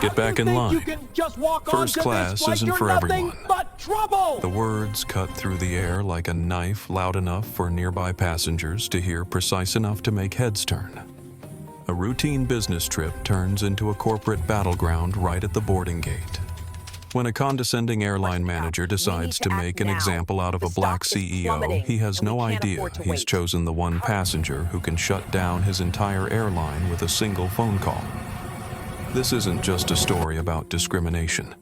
Get back in line. First class isn't for everyone. The words cut through the air like a knife, loud enough for nearby passengers to hear, precise enough to make heads turn. A routine business trip turns into a corporate battleground right at the boarding gate. When a condescending airline manager decides to make an example out of a black CEO, he has no idea he's chosen the one passenger who can shut down his entire airline with a single phone call. This isn't just a story about discrimination.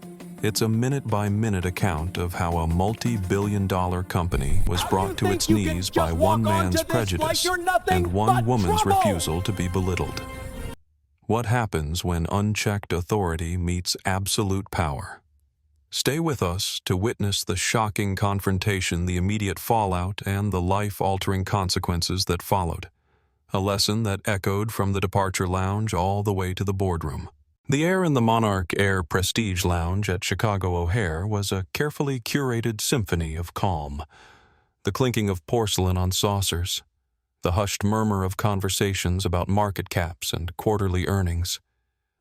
It's a minute-by-minute account of how a multi-billion-dollar company was brought to its knees by one man's prejudice and one woman's refusal to be belittled. What happens when unchecked authority meets absolute power? Stay with us to witness the shocking confrontation, the immediate fallout, and the life-altering consequences that followed. A lesson that echoed from the departure lounge all the way to the boardroom. The air in the Monarch Air Prestige Lounge at Chicago O'Hare was a carefully curated symphony of calm. The clinking of porcelain on saucers, the hushed murmur of conversations about market caps and quarterly earnings,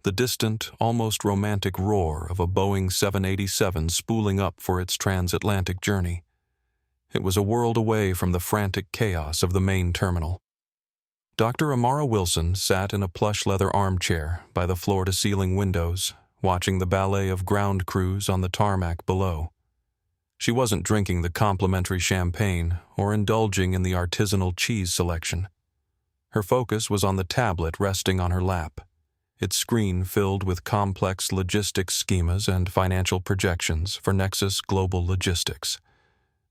the distant, almost romantic roar of a Boeing 787 spooling up for its transatlantic journey. It was a world away from the frantic chaos of the main terminal. Dr. Amara Wilson sat in a plush leather armchair by the floor-to-ceiling windows, watching the ballet of ground crews on the tarmac below. She wasn't drinking the complimentary champagne or indulging in the artisanal cheese selection. Her focus was on the tablet resting on her lap, its screen filled with complex logistics schemas and financial projections for Nexus Global Logistics,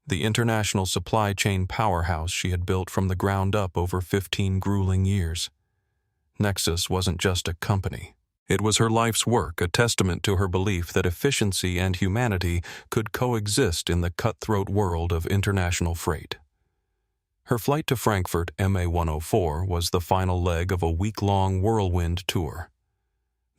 the international supply chain powerhouse she had built from the ground up over 15 grueling years. Nexus wasn't just a company. It was her life's work, a testament to her belief that efficiency and humanity could coexist in the cutthroat world of international freight. Her flight to Frankfurt MA-104 was the final leg of a week-long whirlwind tour.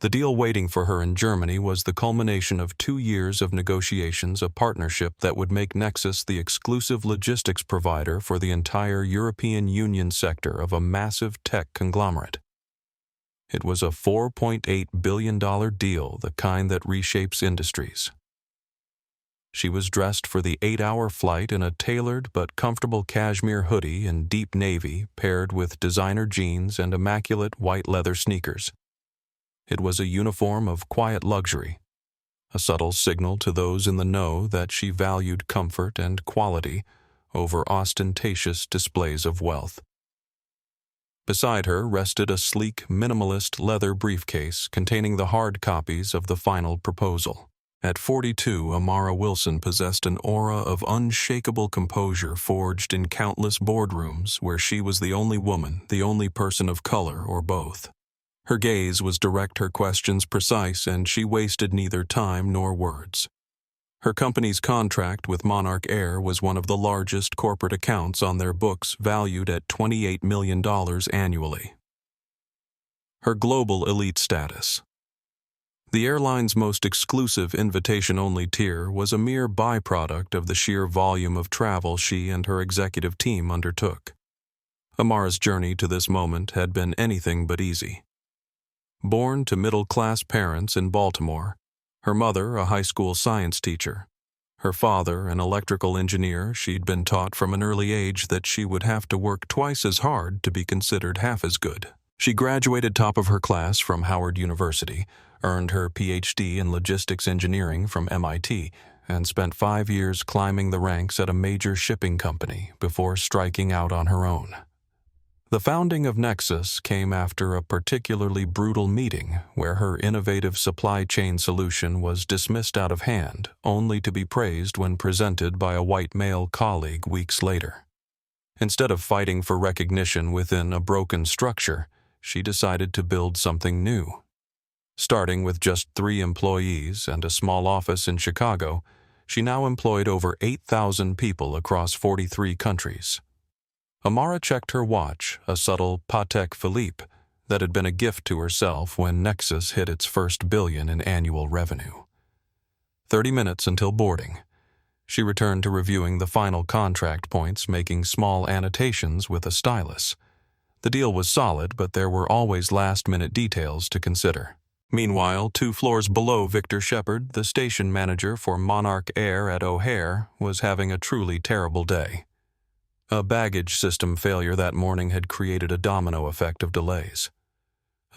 The deal waiting for her in Germany was the culmination of 2 years of negotiations, a partnership that would make Nexus the exclusive logistics provider for the entire European Union sector of a massive tech conglomerate. It was a $4.8 billion deal, the kind that reshapes industries. She was dressed for the 8-hour flight in a tailored but comfortable cashmere hoodie in deep navy paired with designer jeans and immaculate white leather sneakers. It was a uniform of quiet luxury, a subtle signal to those in the know that she valued comfort and quality over ostentatious displays of wealth. Beside her rested a sleek, minimalist leather briefcase containing the hard copies of the final proposal. At 42, Amara Wilson possessed an aura of unshakable composure forged in countless boardrooms where she was the only woman, the only person of color, or both. Her gaze was direct, her questions precise, and she wasted neither time nor words. Her company's contract with Monarch Air was one of the largest corporate accounts on their books, valued at $28 million annually. Her global elite status. The airline's most exclusive invitation-only tier was a mere byproduct of the sheer volume of travel she and her executive team undertook. Amara's journey to this moment had been anything but easy. Born to middle-class parents in Baltimore, her mother a high school science teacher, her father an electrical engineer, she'd been taught from an early age that she would have to work twice as hard to be considered half as good. She graduated top of her class from Howard University, earned her PhD in logistics engineering from MIT, and spent 5 years climbing the ranks at a major shipping company before striking out on her own. The founding of Nexus came after a particularly brutal meeting where her innovative supply chain solution was dismissed out of hand, only to be praised when presented by a white male colleague weeks later. Instead of fighting for recognition within a broken structure, she decided to build something new. Starting with just 3 employees and a small office in Chicago, she now employed over 8,000 people across 43 countries. Amara checked her watch, a subtle Patek Philippe that had been a gift to herself when Nexus hit its first billion in annual revenue. 30 minutes until boarding. She returned to reviewing the final contract points, making small annotations with a stylus. The deal was solid, but there were always last-minute details to consider. Meanwhile, 2 floors below Victor Shepard, the station manager for Monarch Air at O'Hare, was having a truly terrible day. A baggage system failure that morning had created a domino effect of delays.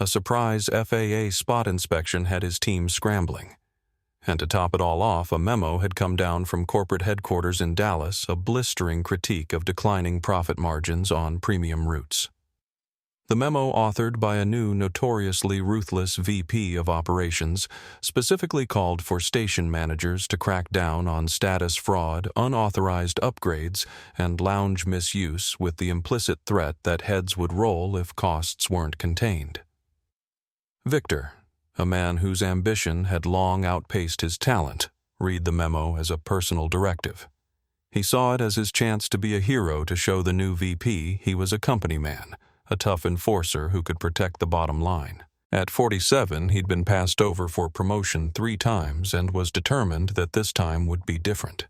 A surprise FAA spot inspection had his team scrambling. And to top it all off, a memo had come down from corporate headquarters in Dallas, a blistering critique of declining profit margins on premium routes. The memo, authored by a new notoriously ruthless VP of operations, specifically called for station managers to crack down on status fraud, unauthorized upgrades, and lounge misuse, with the implicit threat that heads would roll if costs weren't contained. Victor, a man whose ambition had long outpaced his talent, read the memo as a personal directive. He saw it as his chance to be a hero, to show the new VP he was a company man, a tough enforcer who could protect the bottom line. At 47, he'd been passed over for promotion 3 times and was determined that this time would be different.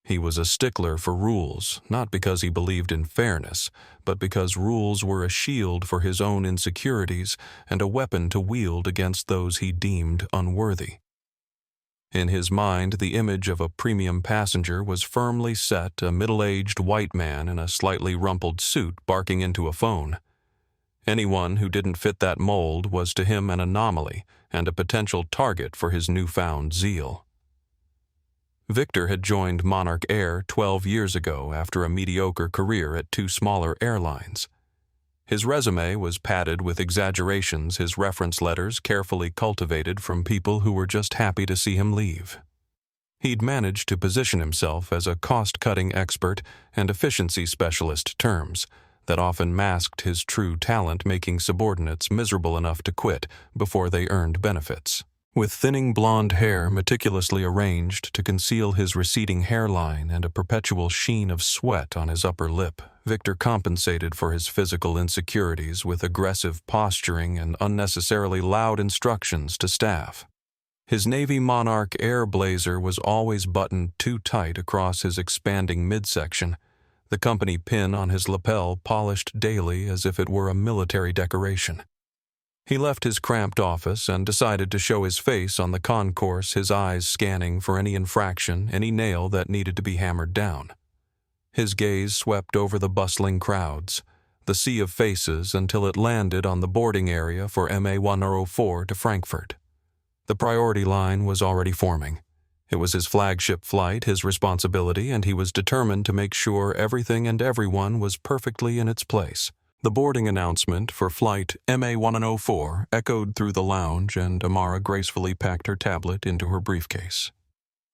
He was a stickler for rules, not because he believed in fairness, but because rules were a shield for his own insecurities and a weapon to wield against those he deemed unworthy. In his mind, the image of a premium passenger was firmly set, a middle-aged white man in a slightly rumpled suit barking into a phone. Anyone who didn't fit that mold was to him an anomaly and a potential target for his newfound zeal. Victor had joined Monarch Air 12 years ago after a mediocre career at 2 smaller airlines. His resume was padded with exaggerations, his reference letters carefully cultivated from people who were just happy to see him leave. He'd managed to position himself as a cost-cutting expert and efficiency specialist, terms that often masked his true talent, making subordinates miserable enough to quit before they earned benefits. With thinning blonde hair meticulously arranged to conceal his receding hairline and a perpetual sheen of sweat on his upper lip, Victor compensated for his physical insecurities with aggressive posturing and unnecessarily loud instructions to staff. His Navy Monarch Air blazer was always buttoned too tight across his expanding midsection, the company pin on his lapel polished daily as if it were a military decoration. He left his cramped office and decided to show his face on the concourse, his eyes scanning for any infraction, any nail that needed to be hammered down. His gaze swept over the bustling crowds, the sea of faces, until it landed on the boarding area for MA 104 to Frankfurt. The priority line was already forming. It was his flagship flight, his responsibility, and he was determined to make sure everything and everyone was perfectly in its place. The boarding announcement for flight MA 104 echoed through the lounge, and Amara gracefully packed her tablet into her briefcase.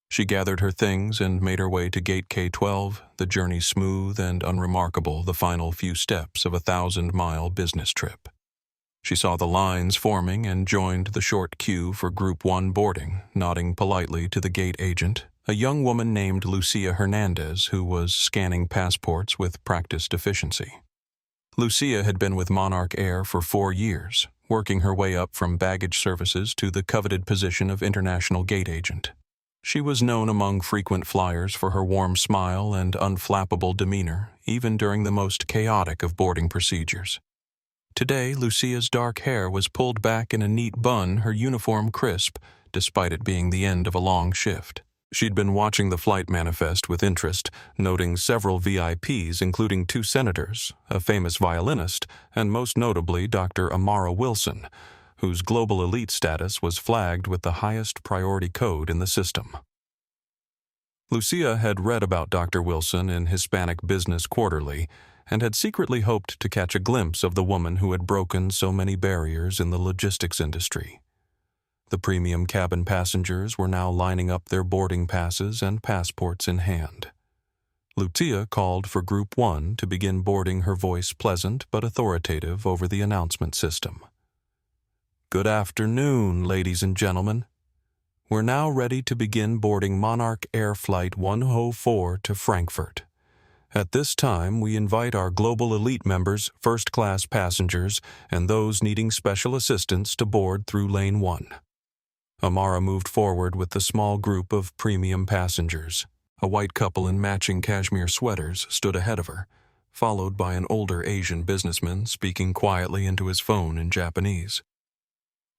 She gathered her things and made her way to Gate K12, the journey smooth and unremarkable, the final few steps of a 1,000-mile business trip. She saw the lines forming and joined the short queue for Group 1 boarding, nodding politely to the gate agent, a young woman named Lucia Hernandez, who was scanning passports with practiced efficiency. Lucia had been with Monarch Air for 4 years, working her way up from baggage services to the coveted position of international gate agent. She was known among frequent flyers for her warm smile and unflappable demeanor, even during the most chaotic of boarding procedures. Today, Lucia's dark hair was pulled back in a neat bun, her uniform crisp, despite it being the end of a long shift. She'd been watching the flight manifest with interest, noting several VIPs, including 2 senators, a famous violinist, and most notably Dr. Amara Wilson, whose global elite status was flagged with the highest priority code in the system. Lucia had read about Dr. Wilson in Hispanic Business Quarterly and had secretly hoped to catch a glimpse of the woman who had broken so many barriers in the logistics industry. The premium cabin passengers were now lining up their boarding passes and passports in hand. Lucia called for Group 1 to begin boarding, her voice pleasant but authoritative over the announcement system. "Good afternoon, ladies and gentlemen. We're now ready to begin boarding Monarch Air Flight 104 to Frankfurt. At this time, we invite our global elite members, first-class passengers, and those needing special assistance to board through Lane 1. Amara moved forward with the small group of premium passengers. A white couple in matching cashmere sweaters stood ahead of her, followed by an older Asian businessman speaking quietly into his phone in Japanese.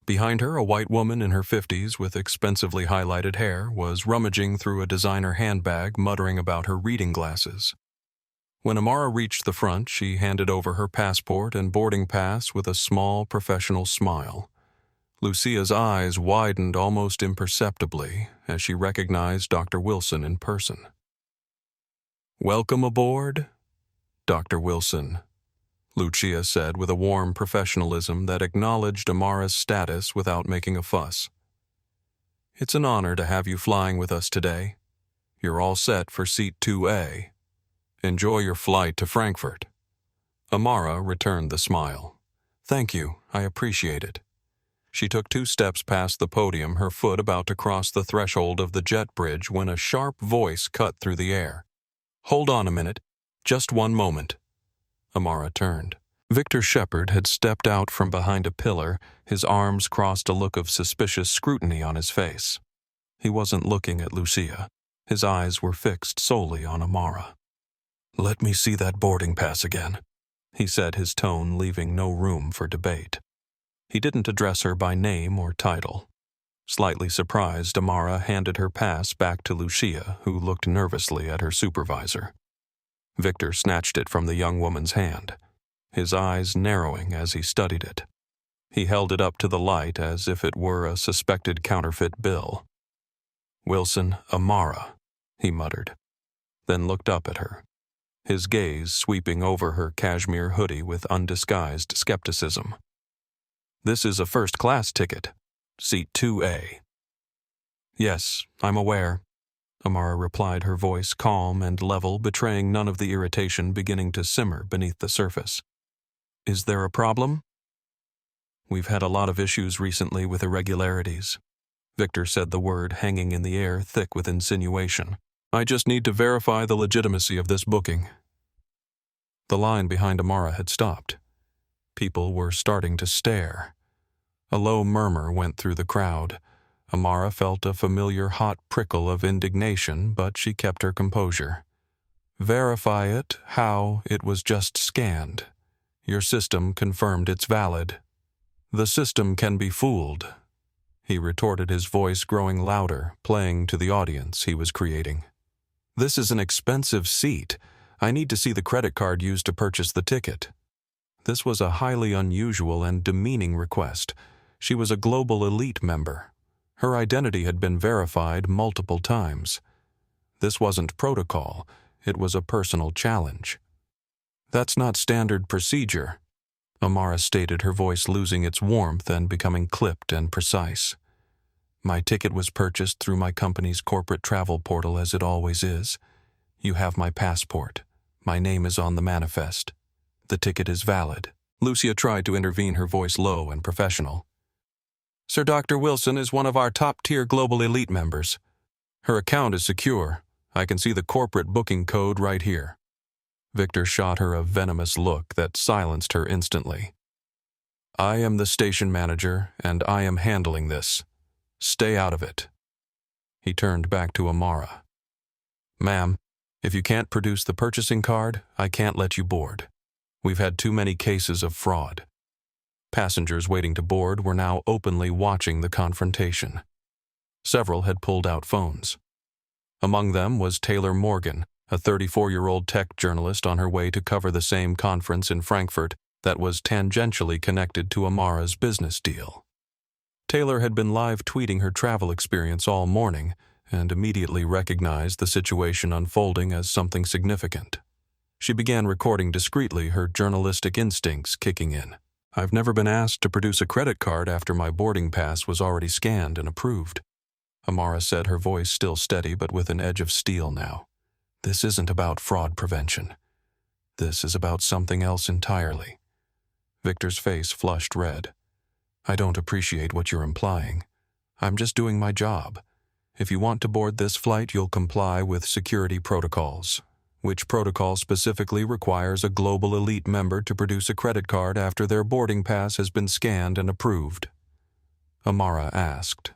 Behind her, a white woman in her 50s with expensively highlighted hair was rummaging through a designer handbag, muttering about her reading glasses. When Amara reached the front, she handed over her passport and boarding pass with a small, professional smile. Lucia's eyes widened almost imperceptibly as she recognized Dr. Wilson in person. "Welcome aboard, Dr. Wilson," Lucia said with a warm professionalism that acknowledged Amara's status without making a fuss. "It's an honor to have you flying with us today. You're all set for Seat 2A. Enjoy your flight to Frankfurt." Amara returned the smile. "Thank you, I appreciate it." She took 2 steps past the podium, her foot about to cross the threshold of the jet bridge when a sharp voice cut through the air. "Hold on a minute. Just one moment." Amara turned. Victor Shepard had stepped out from behind a pillar, his arms crossed, a look of suspicious scrutiny on his face. He wasn't looking at Lucia. His eyes were fixed solely on Amara. "Let me see that boarding pass again," he said, his tone leaving no room for debate. He didn't address her by name or title. Slightly surprised, Amara handed her pass back to Lucia, who looked nervously at her supervisor. Victor snatched it from the young woman's hand, his eyes narrowing as he studied it. He held it up to the light as if it were a suspected counterfeit bill. "Wilson, Amara," he muttered, then looked up at her, his gaze sweeping over her cashmere hoodie with undisguised skepticism. "This is a first-class ticket, Seat 2A. "Yes, I'm aware," Amara replied, her voice calm and level, betraying none of the irritation beginning to simmer beneath the surface. "Is there a problem?" "We've had a lot of issues recently with irregularities." Victor said, the word hanging in the air, thick with insinuation. "I just need to verify the legitimacy of this booking." The line behind Amara had stopped. People were starting to stare. A low murmur went through the crowd. Amara felt a familiar hot prickle of indignation, but she kept her composure. "Verify it? How? It was just scanned. Your system confirmed it's valid." "The system can be fooled," he retorted, his voice growing louder, playing to the audience he was creating. "This is an expensive seat. I need to see the credit card used to purchase the ticket." This was a highly unusual and demeaning request. She was a global elite member. Her identity had been verified multiple times. This wasn't protocol, it was a personal challenge. "That's not standard procedure," Amara stated, her voice losing its warmth and becoming clipped and precise. "My ticket was purchased through my company's corporate travel portal, as it always is. You have my passport. My name is on the manifest. The ticket is valid." Lucia tried to intervene, her voice low and professional. "Sir Dr. Wilson is one of our top-tier global elite members. Her account is secure. I can see the corporate booking code right here." Victor shot her a venomous look that silenced her instantly. "I am the station manager, and I am handling this. Stay out of it." He turned back to Amara. "Ma'am, if you can't produce the purchasing card, I can't let you board. We've had too many cases of fraud." Passengers waiting to board were now openly watching the confrontation. Several had pulled out phones. Among them was Taylor Morgan, a 34-year-old tech journalist on her way to cover the same conference in Frankfurt that was tangentially connected to Amara's business deal. Taylor had been live tweeting her travel experience all morning and immediately recognized the situation unfolding as something significant. She began recording discreetly, her journalistic instincts kicking in. "I've never been asked to produce a credit card after my boarding pass was already scanned and approved," Amara said, her voice still steady but with an edge of steel now. "This isn't about fraud prevention. This is about something else entirely." Victor's face flushed red. "I don't appreciate what you're implying. I'm just doing my job. If you want to board this flight, you'll comply with security protocols. Which protocol specifically requires a global elite member to produce a credit card after their boarding pass has been scanned and approved?" Amara asked.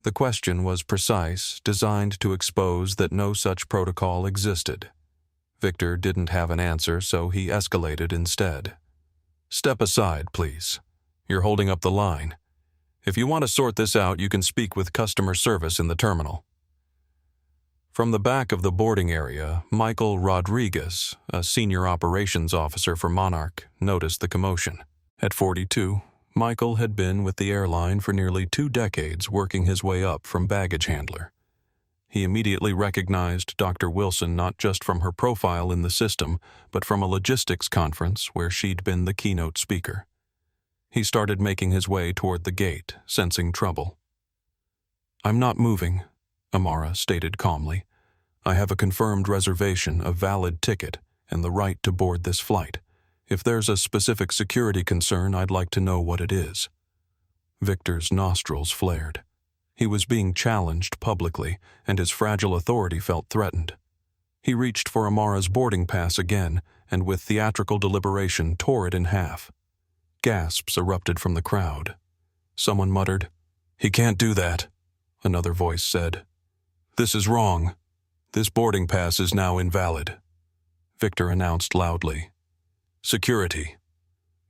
The question was precise, designed to expose that no such protocol existed. Victor didn't have an answer, so he escalated instead. "Step aside, please. You're holding up the line. If you want to sort this out, you can speak with customer service in the terminal. From the back of the boarding area, Michael Rodriguez, a senior operations officer for Monarch, noticed the commotion. At 42, Michael had been with the airline for nearly 2 decades, working his way up from baggage handler. He immediately recognized Dr. Wilson not just from her profile in the system, but from a logistics conference where she'd been the keynote speaker. He started making his way toward the gate, sensing trouble. "I'm not moving," Amara stated calmly. "I have a confirmed reservation, a valid ticket, and the right to board this flight. If there's a specific security concern, I'd like to know what it is." Victor's nostrils flared. He was being challenged publicly, and his fragile authority felt threatened. He reached for Amara's boarding pass again, and with theatrical deliberation tore it in half. Gasps erupted from the crowd. Someone muttered, "He can't do that," another voice said. "This is wrong. This boarding pass is now invalid." Victor announced loudly, "Security.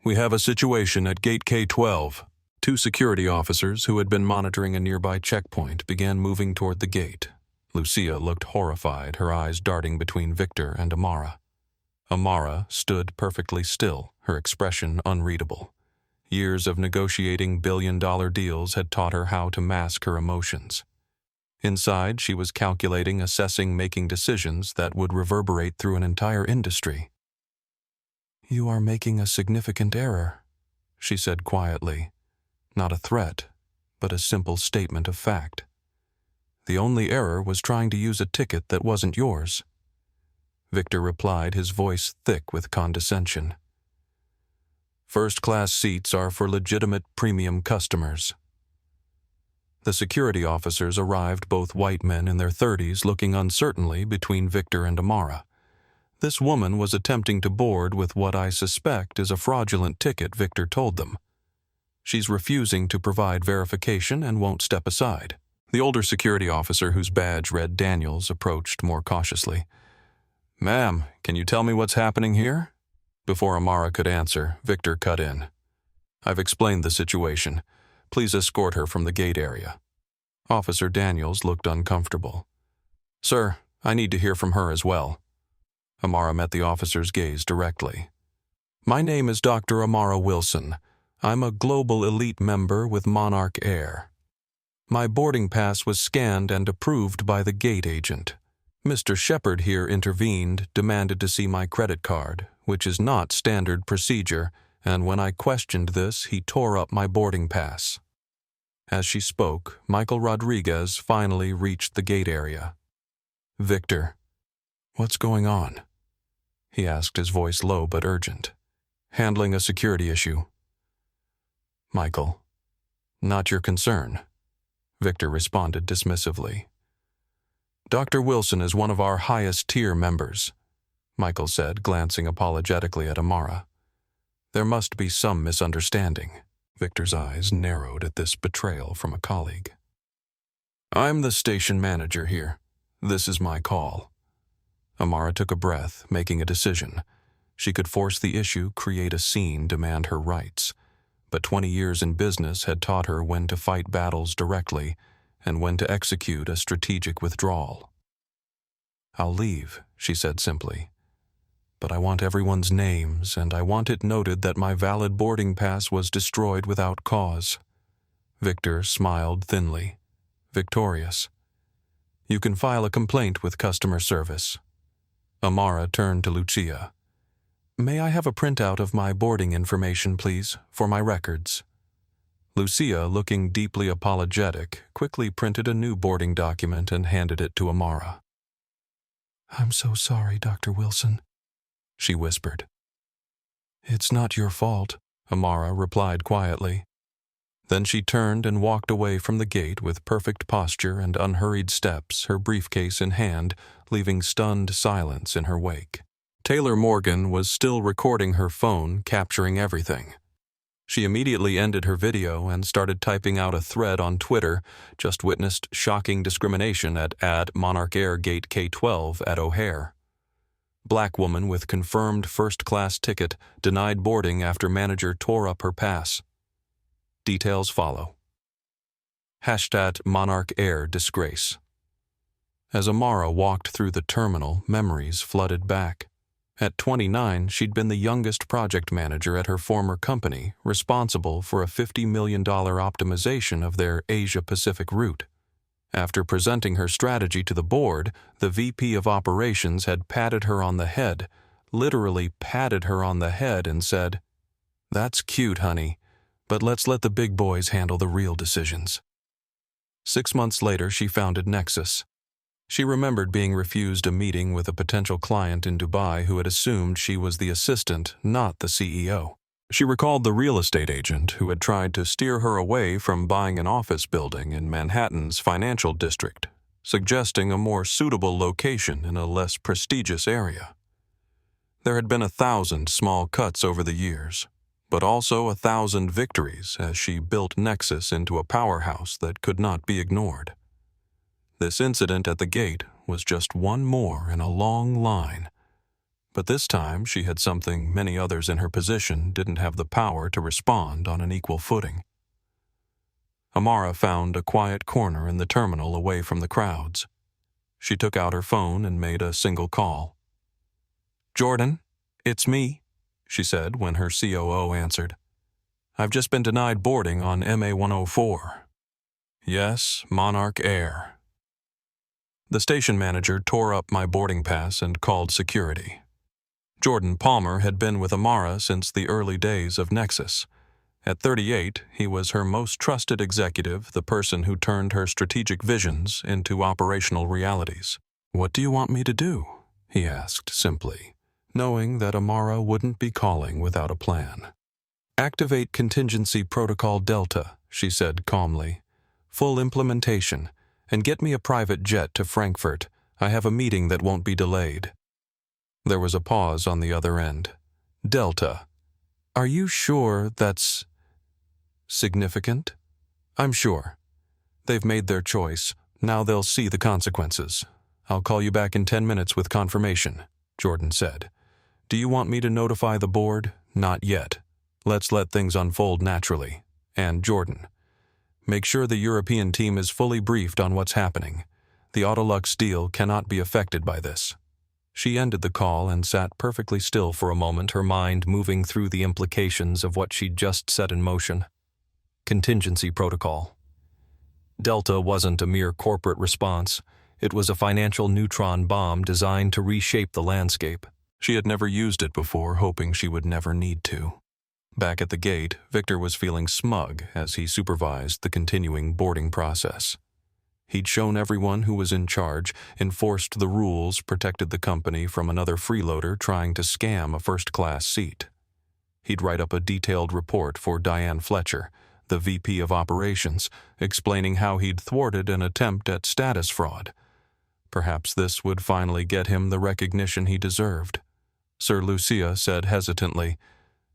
We have a situation at Gate K12. 2 security officers who had been monitoring a nearby checkpoint began moving toward the gate. Lucia looked horrified, her eyes darting between Victor and Amara. Amara stood perfectly still, her expression unreadable. Years of negotiating billion-dollar deals had taught her how to mask her emotions. Inside, she was calculating, assessing, making decisions that would reverberate through an entire industry. "You are making a significant error," she said quietly. Not a threat, but a simple statement of fact. "The only error was trying to use a ticket that wasn't yours." Victor replied, his voice thick with condescension. "First-class seats are for legitimate premium customers." The security officers arrived, both white men in their 30s, looking uncertainly between Victor and Amara. This woman was attempting to board with what I suspect is a fraudulent ticket, Victor told them. She's refusing to provide verification and won't step aside. The older security officer, whose badge read Daniels, approached more cautiously. "Ma'am, can you tell me what's happening here?" Before Amara could answer, Victor cut in. "I've explained the situation. Please escort her from the gate area." Officer Daniels looked uncomfortable. "Sir, I need to hear from her as well." Amara met the officer's gaze directly. "My name is Dr. Amara Wilson. I'm a global elite member with Monarch Air. My boarding pass was scanned and approved by the gate agent. Mr. Shepard here intervened, demanded to see my credit card, which is not standard procedure, and when I questioned this, he tore up my boarding pass." As she spoke, Michael Rodriguez finally reached the gate area. "Victor, what's going on?" he asked, his voice low but urgent. "Handling a security issue." "Michael, not your concern," Victor responded dismissively. "Dr. Wilson is one of our highest-tier members," Michael said, glancing apologetically at Amara. "There must be some misunderstanding." Victor's eyes narrowed at this betrayal from a colleague. "I'm the station manager here. This is my call." Amara took a breath, making a decision. She could force the issue, create a scene, demand her rights. But 20 years in business had taught her when to fight battles directly and when to execute a strategic withdrawal. "I'll leave," she said simply. "But I want everyone's names, and I want it noted that my valid boarding pass was destroyed without cause." Victor smiled thinly, victorious. "You can file a complaint with customer service." Amara turned to Lucia. "May I have a printout of my boarding information, please, for my records?" Lucia, looking deeply apologetic, quickly printed a new boarding document and handed it to Amara. "I'm so sorry, Dr. Wilson," she whispered. "It's not your fault," Amara replied quietly. Then she turned and walked away from the gate with perfect posture and unhurried steps, her briefcase in hand, leaving stunned silence in her wake. Taylor Morgan was still recording her phone, capturing everything. She immediately ended her video and started typing out a thread on Twitter, "Just witnessed shocking discrimination at Monarch Air Gate K12 at O'Hare. Black woman with confirmed first-class ticket denied boarding after manager tore up her pass." Details follow. #Monarch Air disgrace. As Amara walked through the terminal, memories flooded back. At 29, she'd been the youngest project manager at her former company, responsible for a $50 million optimization of their Asia-Pacific route. After presenting her strategy to the board, the VP of Operations had patted her on the head, literally patted her on the head, and said, "That's cute, honey, but let's let the big boys handle the real decisions." 6 months later, she founded Nexus. She remembered being refused a meeting with a potential client in Dubai who had assumed she was the assistant, not the CEO. She recalled the real estate agent who had tried to steer her away from buying an office building in Manhattan's financial district, suggesting a more suitable location in a less prestigious area. There had been 1,000 small cuts over the years, but also 1,000 victories as she built Nexus into a powerhouse that could not be ignored. This incident at the gate was just one more in a long line, but this time she had something many others in her position didn't have the power to respond on an equal footing. Amara found a quiet corner in the terminal away from the crowds. She took out her phone and made a single call. "Jordan, it's me," she said when her COO answered. "I've just been denied boarding on MA-104. "Yes, Monarch Air." The station manager tore up my boarding pass and called security. Jordan Palmer had been with Amara since the early days of Nexus. At 38, he was her most trusted executive, the person who turned her strategic visions into operational realities. "What do you want me to do?" he asked simply, knowing that Amara wouldn't be calling without a plan. "Activate Contingency Protocol Delta," she said calmly. "Full implementation. And get me a private jet to Frankfurt. I have a meeting that won't be delayed." There was a pause on the other end. "Delta. Are you sure that's significant?" "I'm sure. They've made their choice. Now they'll see the consequences. I'll call you back in 10 minutes with confirmation," Jordan said. "Do you want me to notify the board?" "Not yet. Let's let things unfold naturally." And Jordan, "Make sure the European team is fully briefed on what's happening. The Autolux deal cannot be affected by this." She ended the call and sat perfectly still for a moment, her mind moving through the implications of what she'd just set in motion. Contingency Protocol. Delta wasn't a mere corporate response. It was a financial neutron bomb designed to reshape the landscape. She had never used it before, hoping she would never need to. Back at the gate, Victor was feeling smug as he supervised the continuing boarding process. He'd shown everyone who was in charge, enforced the rules, protected the company from another freeloader trying to scam a first-class seat. He'd write up a detailed report for Diane Fletcher, the VP of Operations, explaining how he'd thwarted an attempt at status fraud. Perhaps this would finally get him the recognition he deserved. Sir Lucia said hesitantly,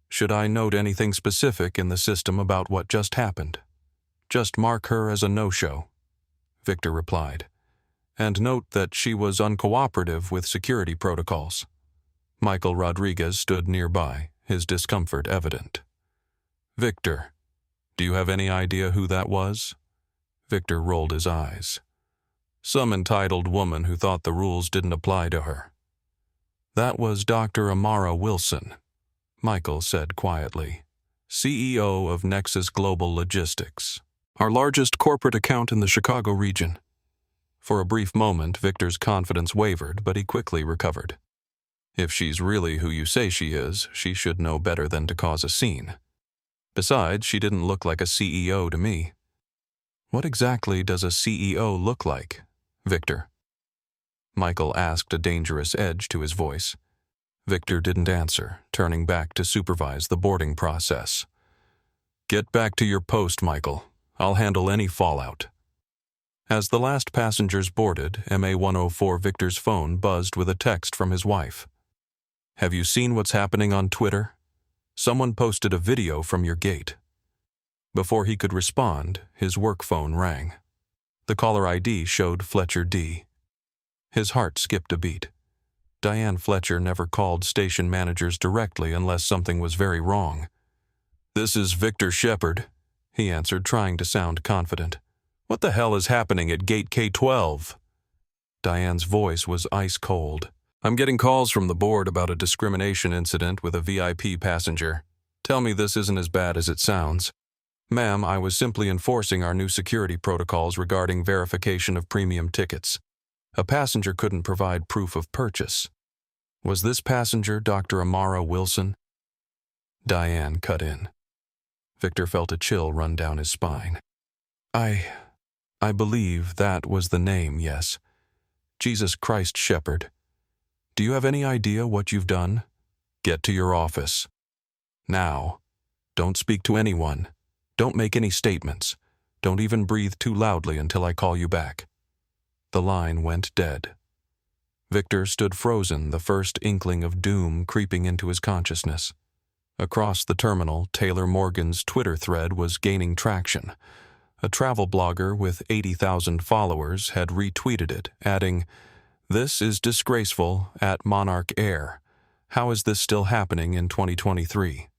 "Should I note anything specific in the system about what just happened?" "Just mark her as a no-show," Victor replied. "And note that she was uncooperative with security protocols." Michael Rodriguez stood nearby, his discomfort evident. "Victor, do you have any idea who that was?" Victor rolled his eyes. "Some entitled woman who thought the rules didn't apply to her." "That was Dr. Amara Wilson," Michael said quietly, "CEO of Nexus Global Logistics, our largest corporate account in the Chicago region." For a brief moment, Victor's confidence wavered, but he quickly recovered. "If she's really who you say she is, she should know better than to cause a scene. Besides, she didn't look like a CEO to me." "What exactly does a CEO look like, Victor?" Michael asked, a dangerous edge to his voice. Victor didn't answer, turning back to supervise the boarding process. "Get back to your post, Michael. I'll handle any fallout." As the last passengers boarded, MA-104 Victor's phone buzzed with a text from his wife. "Have you seen what's happening on Twitter? Someone posted a video from your gate." Before he could respond, his work phone rang. The caller ID showed Fletcher D. His heart skipped a beat. Diane Fletcher never called station managers directly unless something was very wrong. "This is Victor Shepard," he answered, trying to sound confident. What the hell is happening at Gate K12? Diane's voice was ice cold. I'm getting calls from the board about a discrimination incident with a VIP passenger. Tell me this isn't as bad as it sounds. Ma'am, I was simply enforcing our new security protocols regarding verification of premium tickets. A passenger couldn't provide proof of purchase. Was this passenger Dr. Amara Wilson? Diane cut in. Victor felt a chill run down his spine. I believe that was the name, yes. Jesus Christ, Shepard. Do you have any idea what you've done? Get to your office. Now. Don't speak to anyone. Don't make any statements. Don't even breathe too loudly until I call you back. The line went dead. Victor stood frozen, the first inkling of doom creeping into his consciousness. Across the terminal, Taylor Morgan's Twitter thread was gaining traction. A travel blogger with 80,000 followers had retweeted it, adding, "This is disgraceful at Monarch Air. How is this still happening in 2023?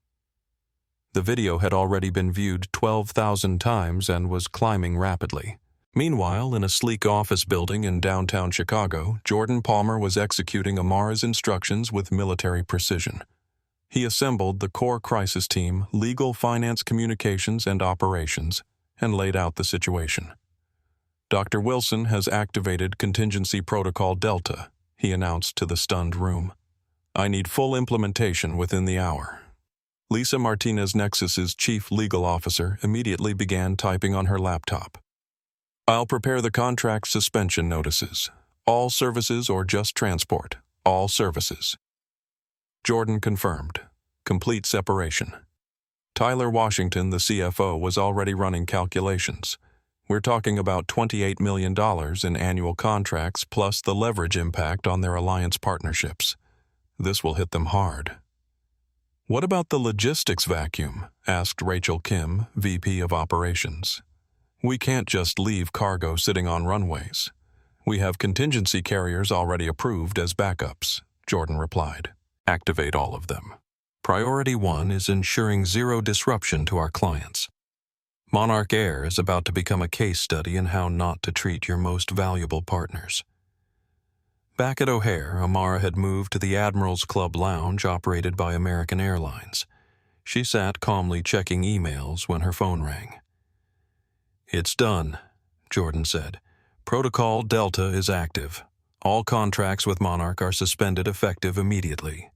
The video had already been viewed 12,000 times and was climbing rapidly. Meanwhile, in a sleek office building in downtown Chicago, Jordan Palmer was executing Amara's instructions with military precision. He assembled the core crisis team, legal, finance, communications, and operations, and laid out the situation. Dr. Wilson has activated Contingency Protocol Delta, he announced to the stunned room. I need full implementation within the hour. Lisa Martinez, Nexus's chief legal officer, immediately began typing on her laptop. I'll prepare the contract suspension notices. All services or just transport. All services. Jordan confirmed. Complete separation. Tyler Washington, the CFO, was already running calculations. We're talking about $28 million in annual contracts plus the leverage impact on their alliance partnerships. This will hit them hard. What about the logistics vacuum? Asked Rachel Kim, VP of Operations. We can't just leave cargo sitting on runways. We have contingency carriers already approved as backups, Jordan replied. Activate all of them. Priority 1 is ensuring zero disruption to our clients. Monarch Air is about to become a case study in how not to treat your most valuable partners. Back at O'Hare, Amara had moved to the Admiral's Club lounge operated by American Airlines. She sat calmly checking emails when her phone rang. It's done, Jordan said. Protocol Delta is active. All contracts with Monarch are suspended effective immediately.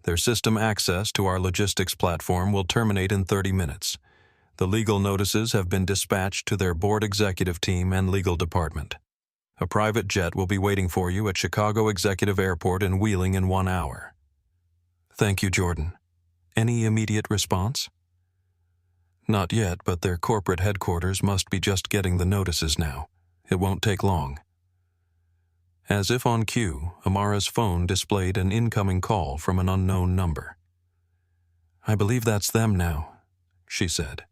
Their system access to our logistics platform will terminate in 30 minutes. The legal notices have been dispatched to their board executive team and legal department. A private jet will be waiting for you at Chicago Executive Airport in Wheeling in 1 hour. Thank you, Jordan. Any immediate response? Not yet, but their corporate headquarters must be just getting the notices now. It won't take long. As if on cue, Amara's phone displayed an incoming call from an unknown number. I believe that's them now, she said.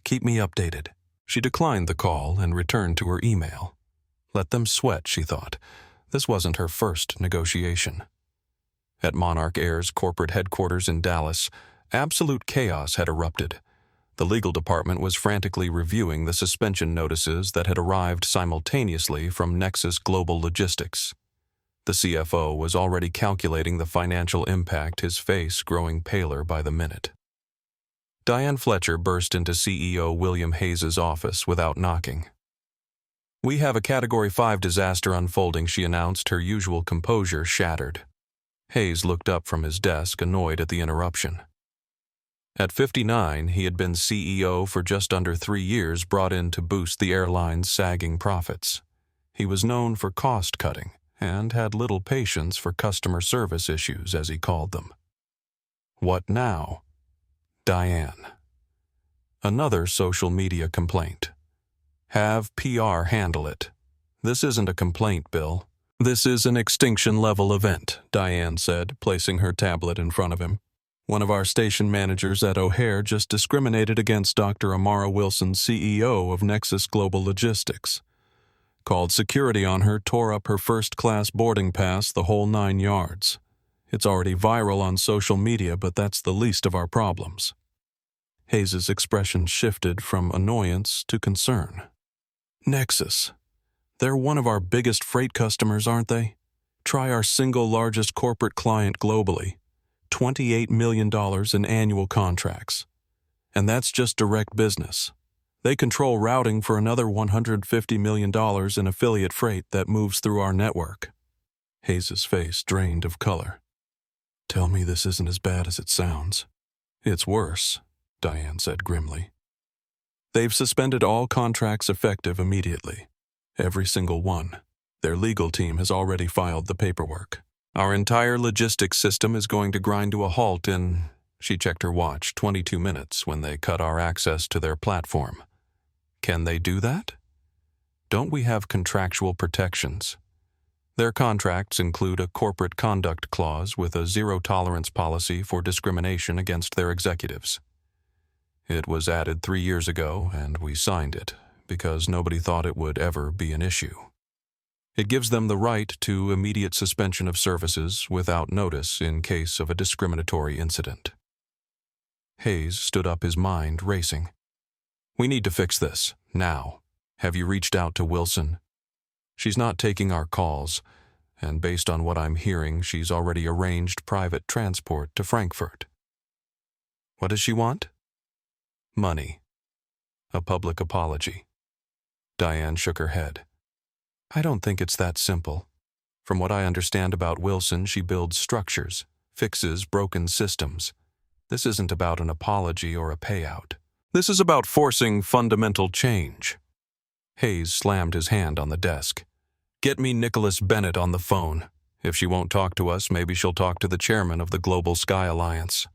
Keep me updated. She declined the call and returned to her email. Let them sweat, she thought. This wasn't her first negotiation. At Monarch Air's corporate headquarters in Dallas, absolute chaos had erupted. The legal department was frantically reviewing the suspension notices that had arrived simultaneously from Nexus Global Logistics. The CFO was already calculating the financial impact, his face growing paler by the minute. Diane Fletcher burst into CEO William Hayes' office without knocking. We have a Category 5 disaster unfolding, she announced, her usual composure shattered. Hayes looked up from his desk, annoyed at the interruption. At 59, he had been CEO for just under 3 years, brought in to boost the airline's sagging profits. He was known for cost-cutting and had little patience for customer service issues, as he called them. What now? Diane. Another social media complaint. Have PR handle it. This isn't a complaint, Bill. This is an extinction-level event, Diane said, placing her tablet in front of him. One of our station managers at O'Hare just discriminated against Dr. Amara Wilson, CEO of Nexus Global Logistics. Called security on her, tore up her first-class boarding pass, the whole 9 yards. It's already viral on social media, but that's the least of our problems. Hayes' expression shifted from annoyance to concern. Nexus. They're one of our biggest freight customers, aren't they? Try our single largest corporate client globally. $28 million in annual contracts. And that's just direct business. They control routing for another $150 million in affiliate freight that moves through our network. Hayes' face drained of color. Tell me this isn't as bad as it sounds. It's worse, Diane said grimly. They've suspended all contracts effective immediately. Every single one. Their legal team has already filed the paperwork. Our entire logistics system is going to grind to a halt in, she checked her watch, 22 minutes when they cut our access to their platform. Can they do that? Don't we have contractual protections? Their contracts include a corporate conduct clause with a zero-tolerance policy for discrimination against their executives. It was added 3 years ago, and we signed it because nobody thought it would ever be an issue. It gives them the right to immediate suspension of services without notice in case of a discriminatory incident. Hayes stood up, his mind racing. We need to fix this, now. Have you reached out to Wilson? She's not taking our calls, and based on what I'm hearing, she's already arranged private transport to Frankfurt. What does she want? Money. A public apology. Diane shook her head. I don't think it's that simple. From what I understand about Wilson, she builds structures, fixes broken systems. This isn't about an apology or a payout. This is about forcing fundamental change. Hayes slammed his hand on the desk. Get me Nicholas Bennett on the phone. If she won't talk to us, maybe she'll talk to the chairman of the Global Sky Alliance.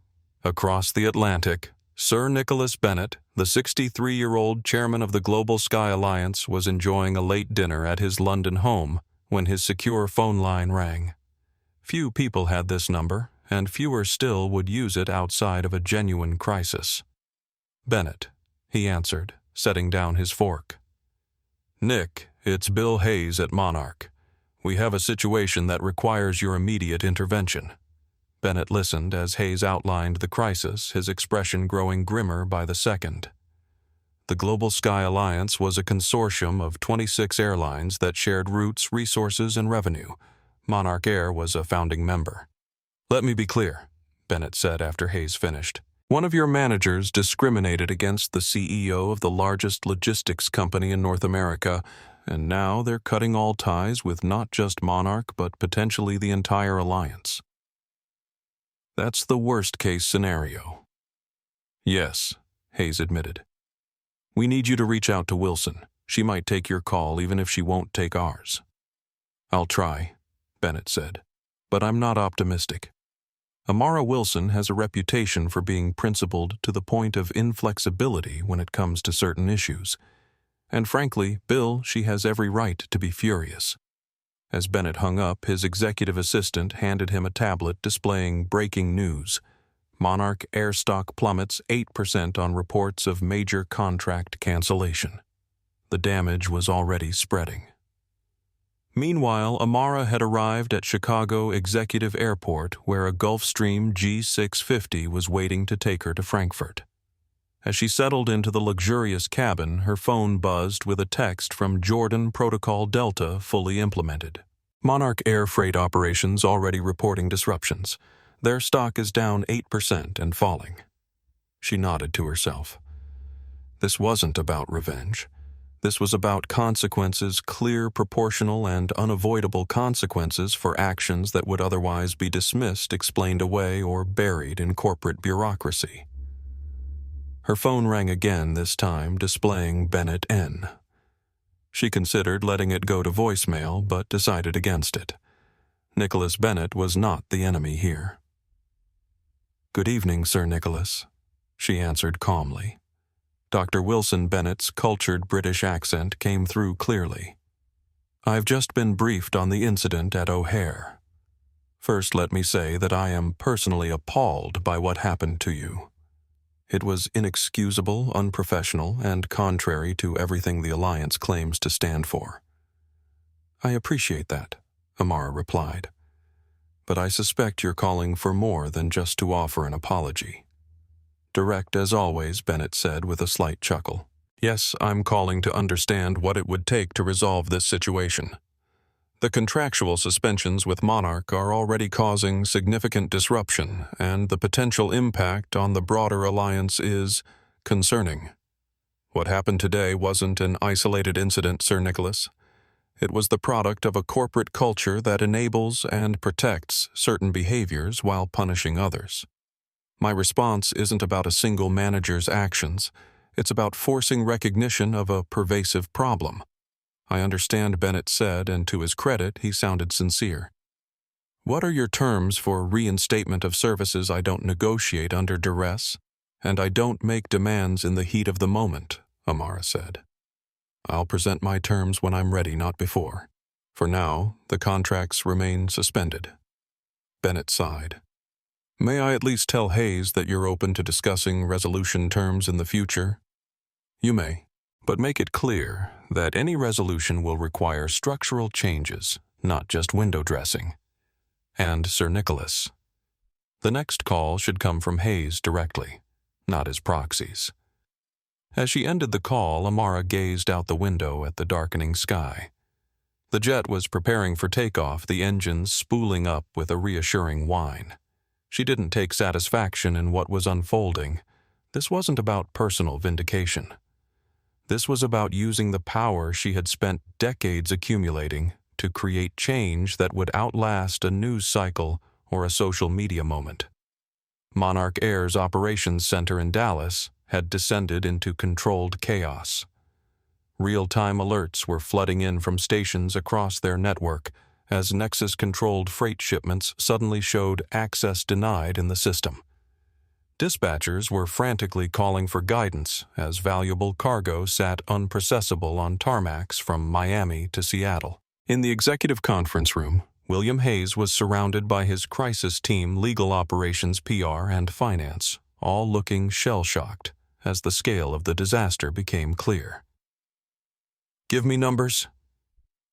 Across the Atlantic, Sir Nicholas Bennett, the 63-year-old chairman of the Global Sky Alliance, was enjoying a late dinner at his London home when his secure phone line rang. Few people had this number, and fewer still would use it outside of a genuine crisis. Bennett, he answered, setting down his fork. Nick, it's Bill Hayes at Monarch. We have a situation that requires your immediate intervention. Bennett listened as Hayes outlined the crisis, his expression growing grimmer by the second. The Global Sky Alliance was a consortium of 26 airlines that shared routes, resources, and revenue. Monarch Air was a founding member. Let me be clear, Bennett said after Hayes finished. One of your managers discriminated against the CEO of the largest logistics company in North America, and now they're cutting all ties with not just Monarch, but potentially the entire alliance. That's the worst-case scenario. Yes, Hayes admitted. We need you to reach out to Wilson. She might take your call even if she won't take ours. I'll try, Bennett said, but I'm not optimistic. Amara Wilson has a reputation for being principled to the point of inflexibility when it comes to certain issues. And frankly, Bill, she has every right to be furious. As Bennett hung up, his executive assistant handed him a tablet displaying breaking news. Monarch Air stock plummets 8% on reports of major contract cancellation. The damage was already spreading. Meanwhile, Amara had arrived at Chicago Executive Airport, where a Gulfstream G650 was waiting to take her to Frankfurt. As she settled into the luxurious cabin, her phone buzzed with a text from Jordan Protocol Delta fully implemented. Monarch Air freight operations already reporting disruptions. Their stock is down 8% and falling. She nodded to herself. This wasn't about revenge. This was about consequences, clear, proportional, and unavoidable consequences for actions that would otherwise be dismissed, explained away, or buried in corporate bureaucracy. Her phone rang again, this time displaying Bennett N. She considered letting it go to voicemail, but decided against it. Nicholas Bennett was not the enemy here. Good evening, Sir Nicholas, she answered calmly. Dr. Wilson Bennett's cultured British accent came through clearly. I've just been briefed on the incident at O'Hare. First, let me say that I am personally appalled by what happened to you. It was inexcusable, unprofessional, and contrary to everything the Alliance claims to stand for. I appreciate that, Amara replied. But I suspect you're calling for more than just to offer an apology. Direct as always, Bennett said with a slight chuckle. Yes, I'm calling to understand what it would take to resolve this situation. The contractual suspensions with Monarch are already causing significant disruption, and the potential impact on the broader alliance is concerning. What happened today wasn't an isolated incident, Sir Nicholas. It was the product of a corporate culture that enables and protects certain behaviors while punishing others. My response isn't about a single manager's actions. It's about forcing recognition of a pervasive problem. I understand, Bennett said, and to his credit, he sounded sincere. What are your terms for reinstatement of services I don't negotiate under duress, and I don't make demands in the heat of the moment? Amara said. I'll present my terms when I'm ready, not before. For now, the contracts remain suspended. Bennett sighed. May I at least tell Hayes that you're open to discussing resolution terms in the future? You may, but make it clear that any resolution will require structural changes, not just window dressing. And Sir Nicholas. The next call should come from Hayes directly, not his proxies. As she ended the call, Amara gazed out the window at the darkening sky. The jet was preparing for takeoff, the engines spooling up with a reassuring whine. She didn't take satisfaction in what was unfolding. This wasn't about personal vindication. This was about using the power she had spent decades accumulating to create change that would outlast a news cycle or a social media moment. Monarch Air's operations center in Dallas had descended into controlled chaos. Real-time alerts were flooding in from stations across their network as Nexus-controlled freight shipments suddenly showed access denied in the system. Dispatchers were frantically calling for guidance as valuable cargo sat unprocessable on tarmacs from Miami to Seattle. In the executive conference room, William Hayes was surrounded by his crisis team, legal operations, PR, and finance, all looking shell-shocked as the scale of the disaster became clear. Give me numbers,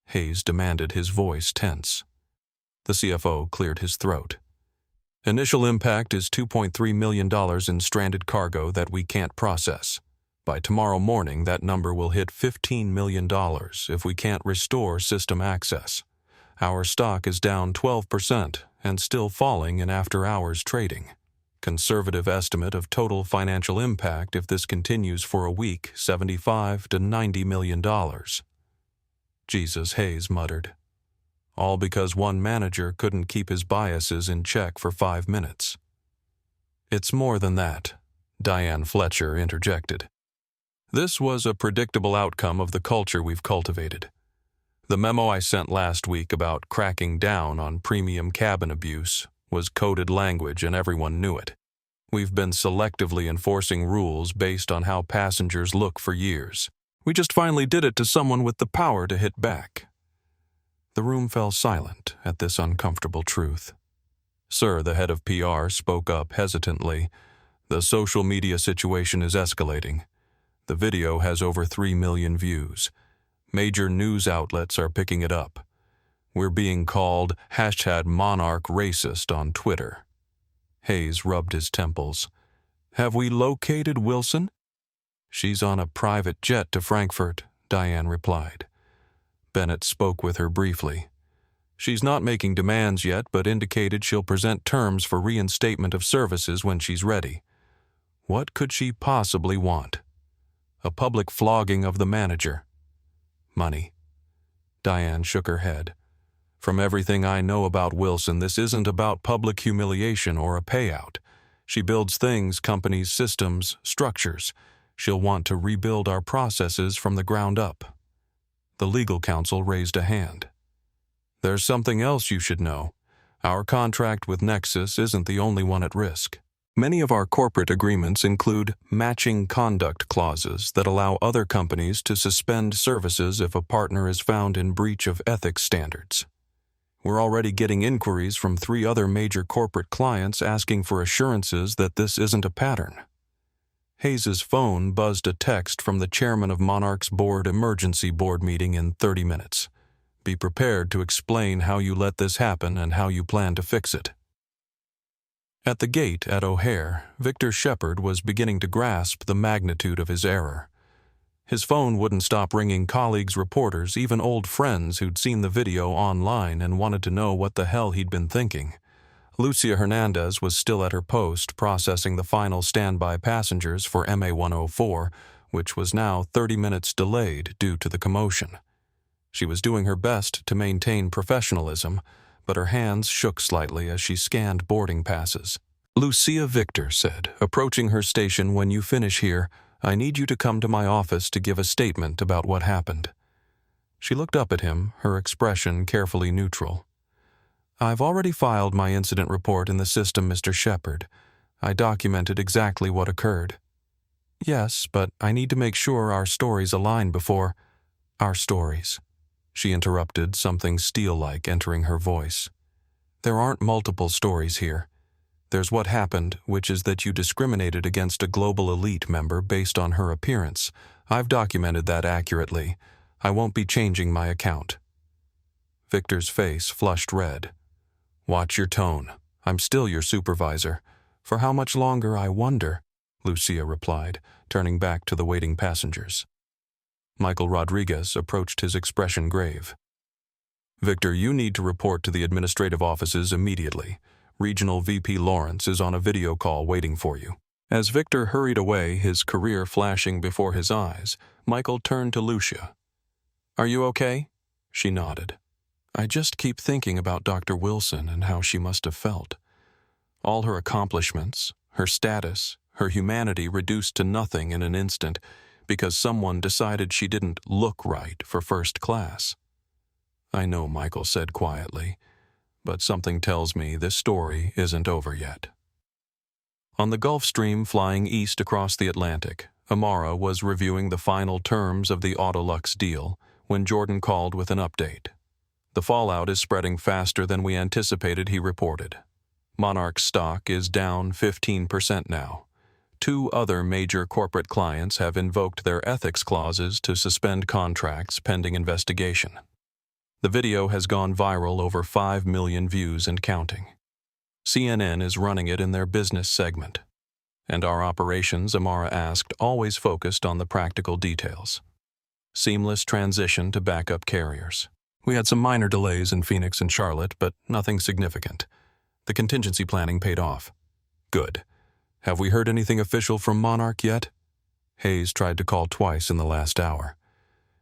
Hayes demanded, his voice tense. The CFO cleared his throat. Initial impact is $2.3 million in stranded cargo that we can't process. By tomorrow morning, that number will hit $15 million if we can't restore system access. Our stock is down 12% and still falling in after-hours trading. Conservative estimate of total financial impact if this continues for a week, $75 to $90 million. Jesus, Hayes muttered. All because one manager couldn't keep his biases in check for 5 minutes. It's more than that, Diane Fletcher interjected. This was a predictable outcome of the culture we've cultivated. The memo I sent last week about cracking down on premium cabin abuse was coded language and everyone knew it. We've been selectively enforcing rules based on how passengers look for years. We just finally did it to someone with the power to hit back. The room fell silent at this uncomfortable truth. Sir, the head of PR, spoke up hesitantly. The social media situation is escalating. The video has over 3 million views. Major news outlets are picking it up. We're being called #Monarch racist on Twitter. Hayes rubbed his temples. Have we located Wilson? She's on a private jet to Frankfurt, Diane replied. Bennett spoke with her briefly. She's not making demands yet, but indicated she'll present terms for reinstatement of services when she's ready. What could she possibly want? A public flogging of the manager. Money. Diane shook her head. From everything I know about Wilson, this isn't about public humiliation or a payout. She builds things, companies, systems, structures. She'll want to rebuild our processes from the ground up. The legal counsel raised a hand. There's something else you should know. Our contract with Nexus isn't the only one at risk. Many of our corporate agreements include matching conduct clauses that allow other companies to suspend services if a partner is found in breach of ethics standards. We're already getting inquiries from 3 other major corporate clients asking for assurances that this isn't a pattern. Hayes's phone buzzed a text from the chairman of Monarch's board emergency board meeting in 30 minutes. Be prepared to explain how you let this happen and how you plan to fix it. At the gate at O'Hare, Victor Shepard was beginning to grasp the magnitude of his error. His phone wouldn't stop ringing colleagues, reporters, even old friends who'd seen the video online and wanted to know what the hell he'd been thinking. Lucia Hernandez was still at her post processing the final standby passengers for MA-104, which was now 30 minutes delayed due to the commotion. She was doing her best to maintain professionalism, but her hands shook slightly as she scanned boarding passes. Lucia, Victor said, approaching her station, "When you finish here, I need you to come to my office to give a statement about what happened." She looked up at him, her expression carefully neutral. "I've already filed my incident report in the system, Mr. Shepard. I documented exactly what occurred." "Yes, but I need to make sure our stories align before—" "Our stories," she interrupted, something steel-like entering her voice. "There aren't multiple stories here. There's what happened, which is that you discriminated against a global elite member based on her appearance. I've documented that accurately. I won't be changing my account." Victor's face flushed red. "Watch your tone. I'm still your supervisor. For how much longer, I wonder," Lucia replied, turning back to the waiting passengers. Michael Rodriguez approached, his expression grave. "Victor, you need to report to the administrative offices immediately. Regional VP Lawrence is on a video call waiting for you." As Victor hurried away, his career flashing before his eyes, Michael turned to Lucia. "Are you okay?" She nodded. "I just keep thinking about Dr. Wilson and how she must have felt. All her accomplishments, her status, her humanity reduced to nothing in an instant because someone decided she didn't look right for first class." "I know," Michael said quietly, "but something tells me this story isn't over yet." On the Gulf Stream flying east across the Atlantic, Amara was reviewing the final terms of the Autolux deal when Jordan called with an update. "The fallout is spreading faster than we anticipated," he reported. "Monarch stock is down 15% now. 2 other major corporate clients have invoked their ethics clauses to suspend contracts pending investigation. The video has gone viral, over 5 million views and counting. CNN is running it in their business segment. And our operations," Amara asked, "always focused on the practical details. Seamless transition to backup carriers. We had some minor delays in Phoenix and Charlotte, but nothing significant. The contingency planning paid off." "Good. Have we heard anything official from Monarch yet?" Hayes tried to call twice in the last hour.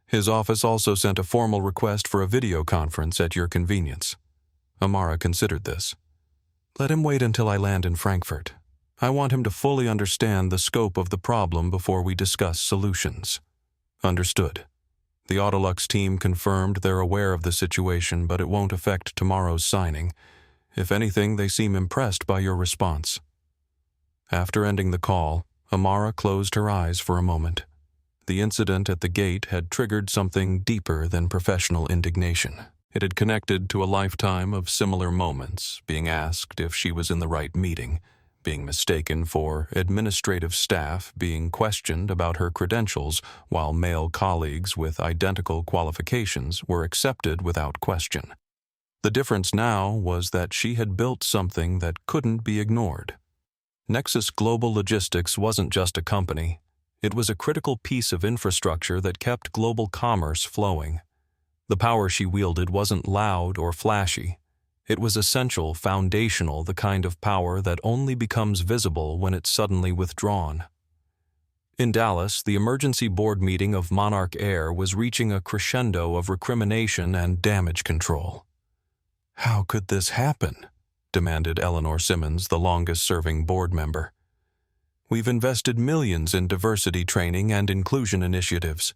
"His office also sent a formal request for a video conference at your convenience." Amara considered this. "Let him wait until I land in Frankfurt. I want him to fully understand the scope of the problem before we discuss solutions." "Understood." The Autolux team confirmed they're aware of the situation, but it won't affect tomorrow's signing. If anything, they seem impressed by your response. After ending the call, Amara closed her eyes for a moment. The incident at the gate had triggered something deeper than professional indignation. It had connected to a lifetime of similar moments, being asked if she was in the right meeting, being mistaken for administrative staff, being questioned about her credentials, while male colleagues with identical qualifications were accepted without question. The difference now was that she had built something that couldn't be ignored. Nexus Global Logistics wasn't just a company. It was a critical piece of infrastructure that kept global commerce flowing. The power she wielded wasn't loud or flashy. It was essential, foundational, the kind of power that only becomes visible when it's suddenly withdrawn. In Dallas, the emergency board meeting of Monarch Air was reaching a crescendo of recrimination and damage control. "How could this happen?" demanded Eleanor Simmons, the longest-serving board member. "We've invested millions in diversity training and inclusion initiatives.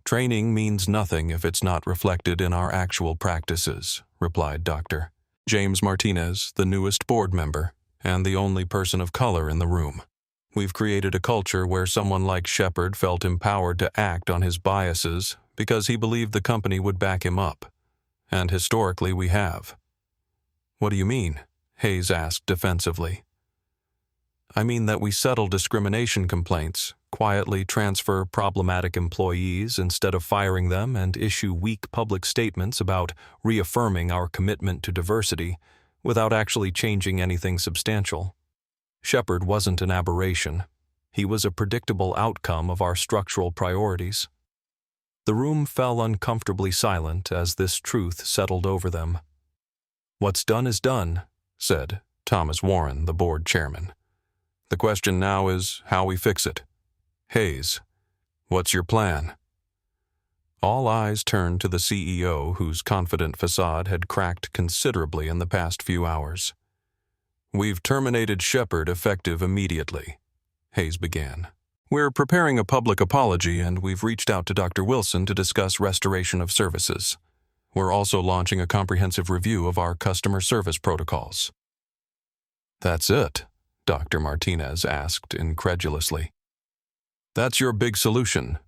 Training means nothing if it's not reflected in our actual practices," replied Dr. James Martinez, the newest board member, and the only person of color in the room. "We've created a culture where someone like Shepard felt empowered to act on his biases because he believed the company would back him up. And historically we have." "What do you mean?" Hayes asked defensively. "I mean that we settle discrimination complaints, quietly transfer problematic employees instead of firing them, and issue weak public statements about reaffirming our commitment to diversity without actually changing anything substantial. Shepard wasn't an aberration. He was a predictable outcome of our structural priorities. The room fell uncomfortably silent as this truth settled over them. "What's done is done," said Thomas Warren, the board chairman. "The question now is how we fix it. Hayes, what's your plan?" All eyes turned to the CEO, whose confident facade had cracked considerably in the past few hours. "We've terminated Shepard effective immediately," Hayes began. "We're preparing a public apology, and we've reached out to Dr. Wilson to discuss restoration of services. We're also launching a comprehensive review of our customer service protocols." "That's it?" Dr. Martinez asked incredulously. "That's your big solution?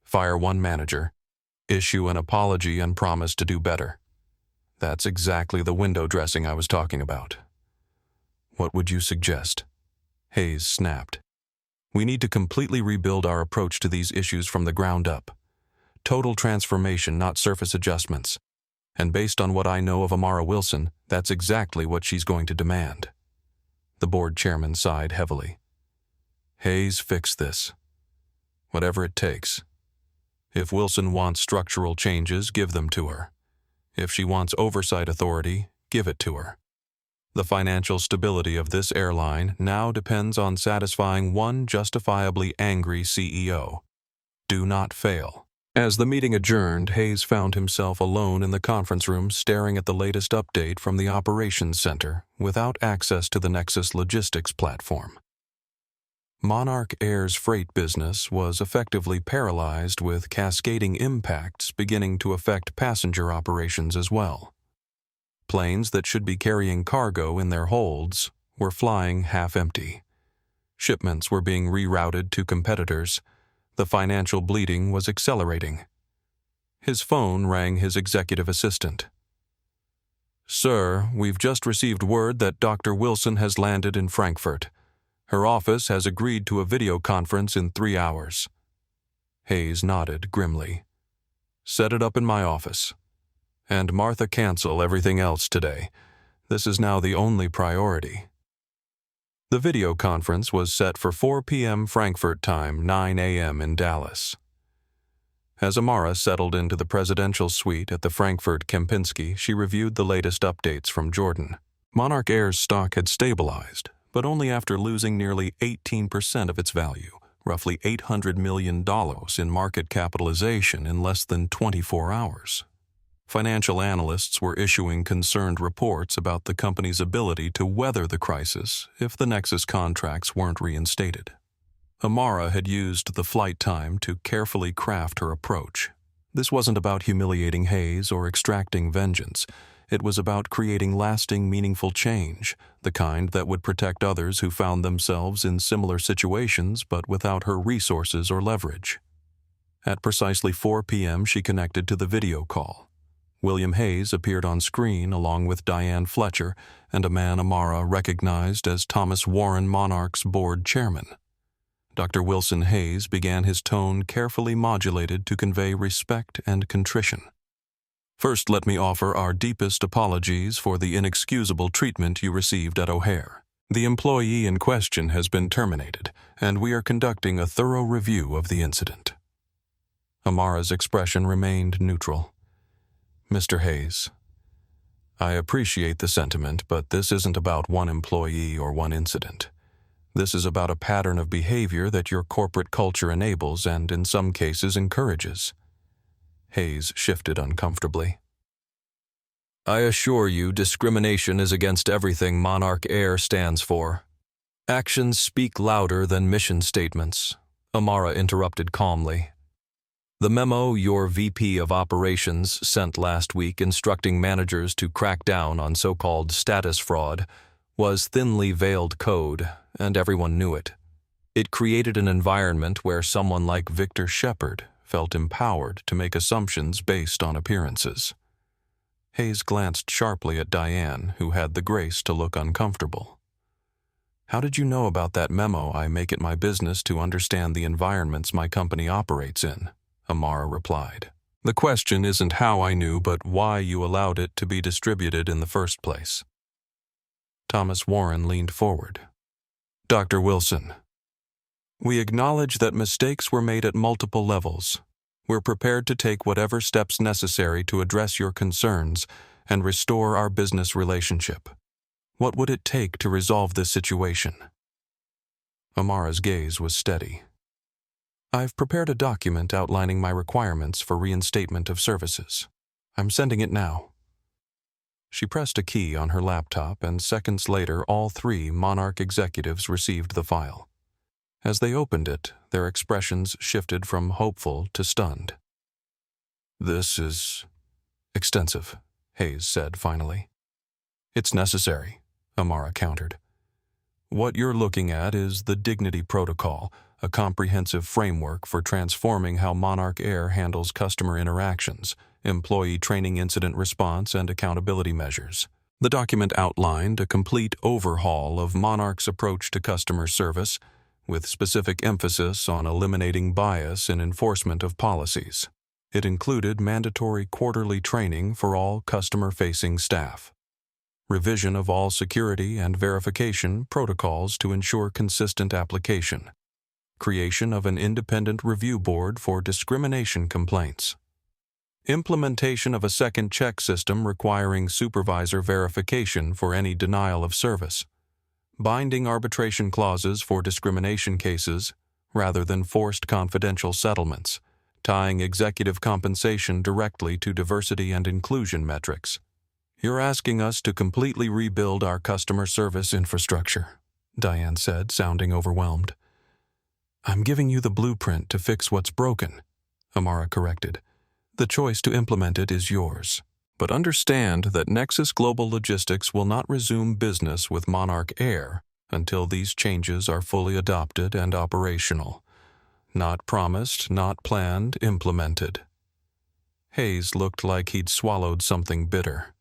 Fire one manager, issue an apology, and promise to do better. That's exactly the window dressing I was talking about." "What would you suggest?" Hayes snapped. "We need to completely rebuild our approach to these issues from the ground up. Total transformation, not surface adjustments. And based on what I know of Amara Wilson, that's exactly what she's going to demand." The board chairman sighed heavily. "Hayes, fix this. Whatever it takes. If Wilson wants structural changes, give them to her. If she wants oversight authority, give it to her. The financial stability of this airline now depends on satisfying one justifiably angry CEO. Do not fail." As the meeting adjourned, Hayes found himself alone in the conference room staring at the latest update from the operations center without access to the Nexus logistics platform. Monarch Air's freight business was effectively paralyzed, with cascading impacts beginning to affect passenger operations as well. Planes that should be carrying cargo in their holds were flying half-empty. Shipments were being rerouted to competitors. The financial bleeding was accelerating. His phone rang his executive assistant. "Sir, we've just received word that Dr. Wilson has landed in Frankfurt. Her office has agreed to a video conference in 3 hours." Hayes nodded grimly. "Set it up in my office. And Martha, cancel everything else today. This is now the only priority." The video conference was set for 4 p.m. Frankfurt time, 9 a.m. in Dallas. As Amara settled into the presidential suite at the Frankfurt Kempinski, she reviewed the latest updates from Jordan. Monarch Air's stock had stabilized, but only after losing nearly 18% of its value, roughly $800 million in market capitalization in less than 24 hours. Financial analysts were issuing concerned reports about the company's ability to weather the crisis if the Nexus contracts weren't reinstated. Amara had used the flight time to carefully craft her approach. This wasn't about humiliating Hayes or extracting vengeance. It was about creating lasting, meaningful change, the kind that would protect others who found themselves in similar situations but without her resources or leverage. At precisely 4 p.m., she connected to the video call. William Hayes appeared on screen along with Diane Fletcher and a man Amara recognized as Thomas Warren, Monarch's board chairman. Dr. Wilson Hayes began his tone carefully modulated to convey respect and contrition. "First, let me offer our deepest apologies for the inexcusable treatment you received at O'Hare. The employee in question has been terminated, and we are conducting a thorough review of the incident." Amara's expression remained neutral. "Mr. Hayes, I appreciate the sentiment, but this isn't about one employee or one incident. This is about a pattern of behavior that your corporate culture enables and, in some cases, encourages." Hayes shifted uncomfortably. "I assure you, discrimination is against everything Monarch Air stands for. Actions speak louder than mission statements," Amara interrupted calmly. "The memo your VP of Operations sent last week instructing managers to crack down on so-called status fraud was thinly veiled code, and everyone knew it. It created an environment where someone like Victor Shepard felt empowered to make assumptions based on appearances." Hayes glanced sharply at Diane, who had the grace to look uncomfortable. "How did you know about that memo? I make it my business to understand the environments my company operates in," Amara replied. "The question isn't how I knew, but why you allowed it to be distributed in the first place." Thomas Warren leaned forward. "Dr. Wilson, We acknowledge that mistakes were made at multiple levels. We're prepared to take whatever steps necessary to address your concerns and restore our business relationship. What would it take to resolve this situation? Amara's gaze was steady. I've prepared a document outlining my requirements for reinstatement of services. I'm sending it now. She pressed a key on her laptop, and seconds later, all three Monarch executives received the file. As they opened it, their expressions shifted from hopeful to stunned. This is extensive, Hayes said finally. It's necessary, Amara countered. What you're looking at is the Dignity Protocol, a comprehensive framework for transforming how Monarch Air handles customer interactions, employee training, incident response, and accountability measures. The document outlined a complete overhaul of Monarch's approach to customer service, with specific emphasis on eliminating bias in enforcement of policies. It included mandatory quarterly training for all customer-facing staff, revision of all security and verification protocols to ensure consistent application, creation of an independent review board for discrimination complaints, implementation of a second check system requiring supervisor verification for any denial of service, binding arbitration clauses for discrimination cases rather than forced confidential settlements, tying executive compensation directly to diversity and inclusion metrics. You're asking us to completely rebuild our customer service infrastructure, Diane said, sounding overwhelmed. I'm giving you the blueprint to fix what's broken, Amara corrected. The choice to implement it is yours. But understand that Nexus Global Logistics will not resume business with Monarch Air until these changes are fully adopted and operational. Not promised, not planned, implemented. Hayes looked like he'd swallowed something bitter.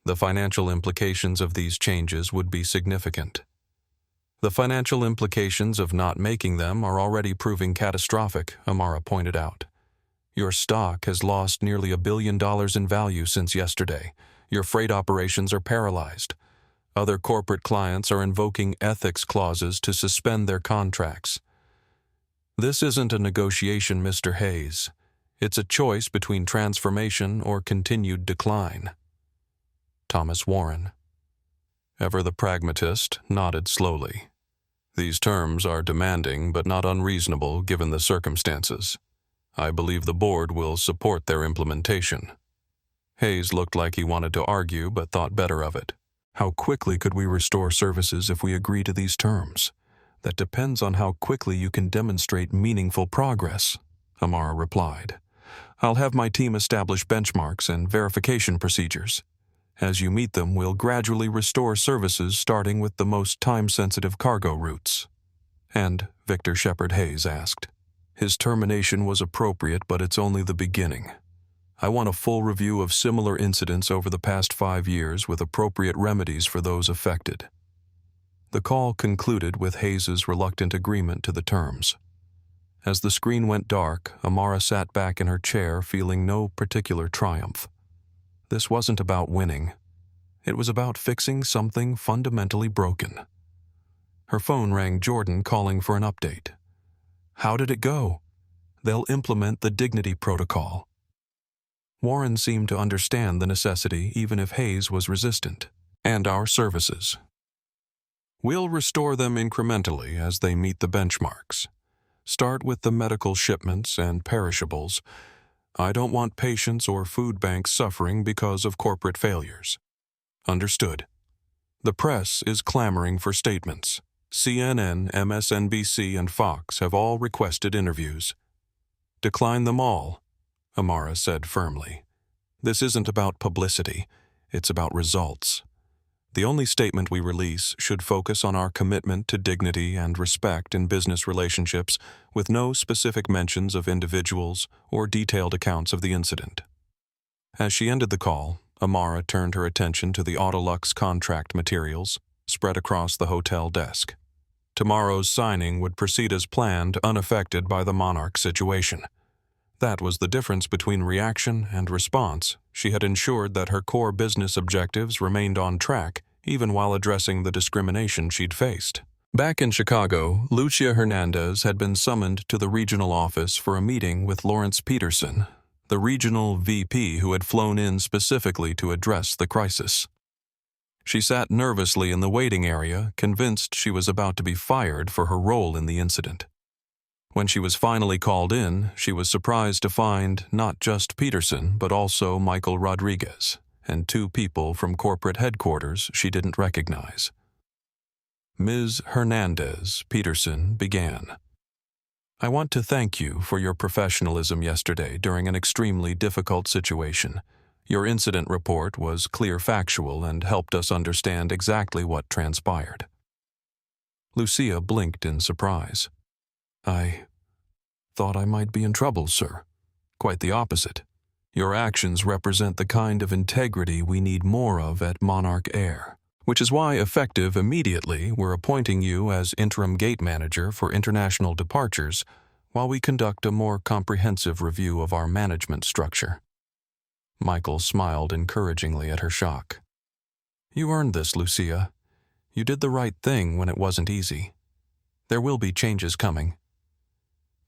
The financial implications of these changes would be significant. The financial implications of not making them are already proving catastrophic, Amara pointed out. Your stock has lost nearly $1 billion in value since yesterday. Your freight operations are paralyzed. Other corporate clients are invoking ethics clauses to suspend their contracts. This isn't a negotiation, Mr. Hayes. It's a choice between transformation or continued decline. Thomas Warren, ever the pragmatist, nodded slowly. These terms are demanding but not unreasonable given the circumstances. I believe the board will support their implementation. Hayes looked like he wanted to argue but thought better of it. How quickly could we restore services if we agree to these terms? That depends on how quickly you can demonstrate meaningful progress, Amara replied. I'll have my team establish benchmarks and verification procedures. As you meet them, we'll gradually restore services starting with the most time-sensitive cargo routes. And Victor Shepard Hayes asked. His termination was appropriate, but it's only the beginning. I want a full review of similar incidents over the past 5 years with appropriate remedies for those affected. The call concluded with Hayes's reluctant agreement to the terms. As the screen went dark, Amara sat back in her chair feeling no particular triumph. This wasn't about winning. It was about fixing something fundamentally broken. Her phone rang Jordan calling for an update. How did it go? They'll implement the Dignity Protocol. Warren seemed to understand the necessity even if Hayes was resistant. And our services. We'll restore them incrementally as they meet the benchmarks. Start with the medical shipments and perishables. I don't want patients or food banks suffering because of corporate failures. Understood. The press is clamoring for statements. CNN, MSNBC, and Fox have all requested interviews. Decline them all, Amara said firmly. This isn't about publicity. It's about results. The only statement we release should focus on our commitment to dignity and respect in business relationships with no specific mentions of individuals or detailed accounts of the incident. As she ended the call, Amara turned her attention to the Autolux contract materials spread across the hotel desk. Tomorrow's signing would proceed as planned, unaffected by the Monarch situation. That was the difference between reaction and response. She had ensured that her core business objectives remained on track, even while addressing the discrimination she'd faced. Back in Chicago, Lucia Hernandez had been summoned to the regional office for a meeting with Lawrence Peterson, the regional VP who had flown in specifically to address the crisis. She sat nervously in the waiting area, convinced she was about to be fired for her role in the incident. When she was finally called in, she was surprised to find not just Peterson, but also Michael Rodriguez, and two people from corporate headquarters she didn't recognize. Ms. Hernandez, Peterson began. I want to thank you for your professionalism yesterday during an extremely difficult situation. Your incident report was clear, factual, and helped us understand exactly what transpired. Lucia blinked in surprise. I thought I might be in trouble, sir. Quite the opposite. Your actions represent the kind of integrity we need more of at Monarch Air, which is why, effective immediately, we're appointing you as interim gate manager for international departures while we conduct a more comprehensive review of our management structure. Michael smiled encouragingly at her shock. You earned this, Lucia. You did the right thing when it wasn't easy. There will be changes coming.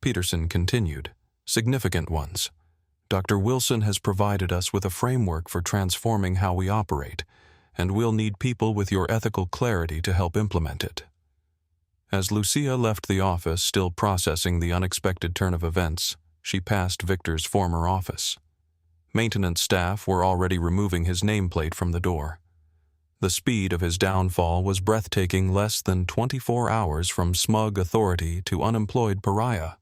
Peterson continued, significant ones. Dr. Wilson has provided us with a framework for transforming how we operate, and we'll need people with your ethical clarity to help implement it. As Lucia left the office, still processing the unexpected turn of events, she passed Victor's former office. Maintenance staff were already removing his nameplate from the door. The speed of his downfall was breathtaking, less than 24 hours from smug authority to unemployed pariah.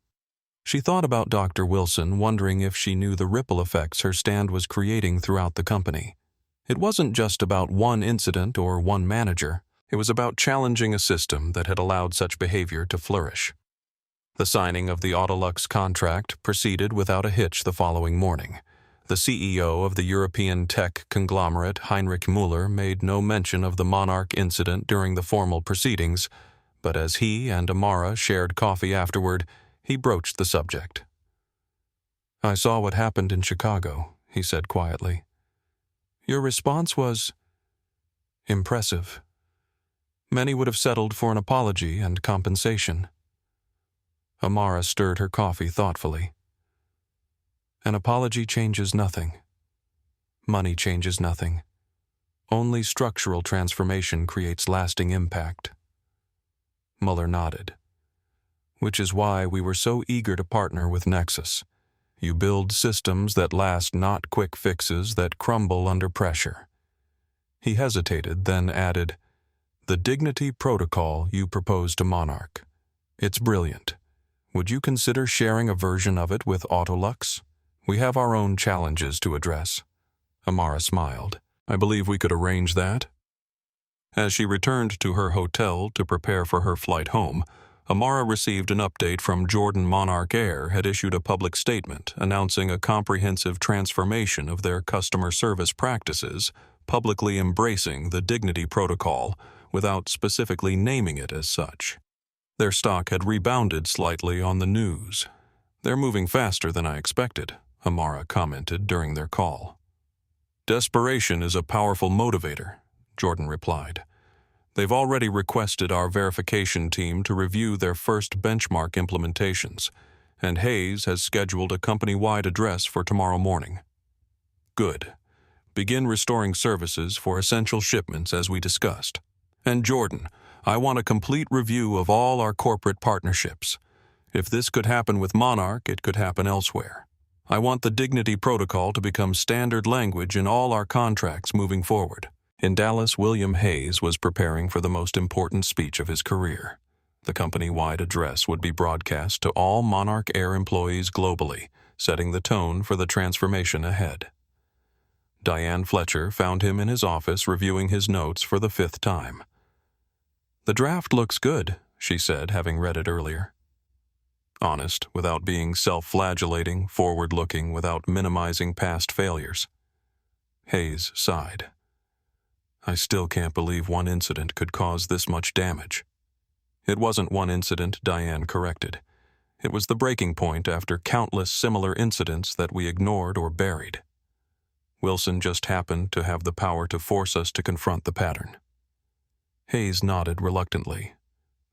She thought about Dr. Wilson, wondering if she knew the ripple effects her stand was creating throughout the company. It wasn't just about one incident or one manager. It was about challenging a system that had allowed such behavior to flourish. The signing of the Autolux contract proceeded without a hitch the following morning. The CEO of the European tech conglomerate, Heinrich Müller, made no mention of the Monarch incident during the formal proceedings, but as he and Amara shared coffee afterward, he broached the subject. I saw what happened in Chicago, he said quietly. Your response was impressive. Many would have settled for an apology and compensation. Amara stirred her coffee thoughtfully. An apology changes nothing. Money changes nothing. Only structural transformation creates lasting impact. Muller nodded. Which is why we were so eager to partner with Nexus. You build systems that last, not quick fixes that crumble under pressure. He hesitated, then added, The Dignity Protocol you propose to Monarch. It's brilliant. Would you consider sharing a version of it with Autolux? We have our own challenges to address. Amara smiled. I believe we could arrange that. As she returned to her hotel to prepare for her flight home, Amara received an update from Jordan. Monarch Air had issued a public statement announcing a comprehensive transformation of their customer service practices, publicly embracing the Dignity Protocol without specifically naming it as such. Their stock had rebounded slightly on the news. They're moving faster than I expected, Amara commented during their call. Desperation is a powerful motivator, Jordan replied. They've already requested our verification team to review their first benchmark implementations, and Hayes has scheduled a company-wide address for tomorrow morning. Good. Begin restoring services for essential shipments as we discussed. And Jordan, I want a complete review of all our corporate partnerships. If this could happen with Monarch, it could happen elsewhere. I want the Dignity Protocol to become standard language in all our contracts moving forward. In Dallas, William Hayes was preparing for the most important speech of his career. The company-wide address would be broadcast to all Monarch Air employees globally, setting the tone for the transformation ahead. Diane Fletcher found him in his office reviewing his notes for the 5th time. The draft looks good, she said, having read it earlier. Honest, without being self-flagellating, forward-looking, without minimizing past failures. Hayes sighed. I still can't believe one incident could cause this much damage. It wasn't one incident, Diane corrected. It was the breaking point after countless similar incidents that we ignored or buried. Wilson just happened to have the power to force us to confront the pattern. Hayes nodded reluctantly.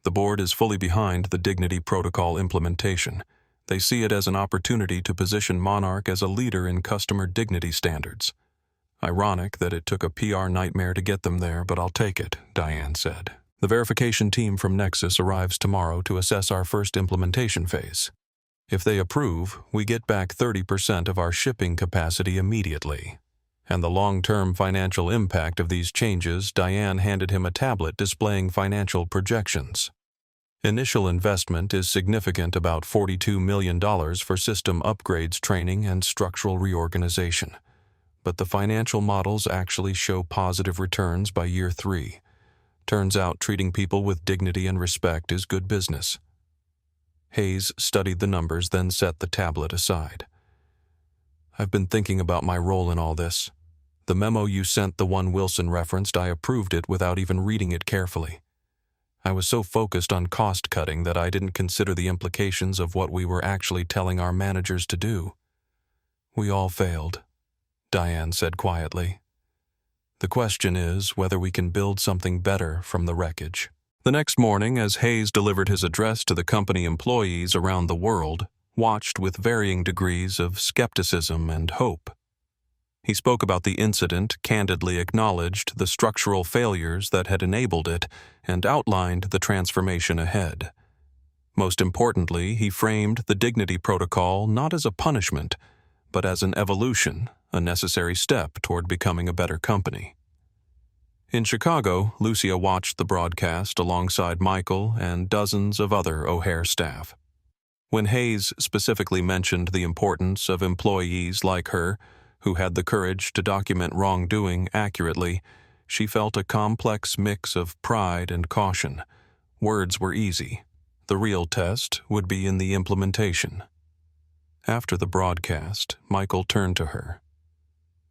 The board is fully behind the Dignity Protocol implementation. They see it as an opportunity to position Monarch as a leader in customer dignity standards. Ironic that it took a PR nightmare to get them there, but I'll take it, Diane said. The verification team from Nexus arrives tomorrow to assess our first implementation phase. If they approve, we get back 30% of our shipping capacity immediately. And the long-term financial impact of these changes, Diane handed him a tablet displaying financial projections. Initial investment is significant, about $42 million for system upgrades, training, and structural reorganization. But the financial models actually show positive returns by year 3. Turns out treating people with dignity and respect is good business. Hayes studied the numbers, then set the tablet aside. I've been thinking about my role in all this. The memo you sent, the one Wilson referenced, I approved it without even reading it carefully. I was so focused on cost-cutting that I didn't consider the implications of what we were actually telling our managers to do. We all failed, Diane said quietly. The question is whether we can build something better from the wreckage. The next morning, as Hayes delivered his address to the company employees around the world, watched with varying degrees of skepticism and hope. He spoke about the incident, candidly acknowledged the structural failures that had enabled it, and outlined the transformation ahead. Most importantly, he framed the Dignity Protocol not as a punishment, but as an evolution, a necessary step toward becoming a better company. In Chicago, Lucia watched the broadcast alongside Michael and dozens of other O'Hare staff. When Hayes specifically mentioned the importance of employees like her, who had the courage to document wrongdoing accurately, she felt a complex mix of pride and caution. Words were easy. The real test would be in the implementation. After the broadcast, Michael turned to her.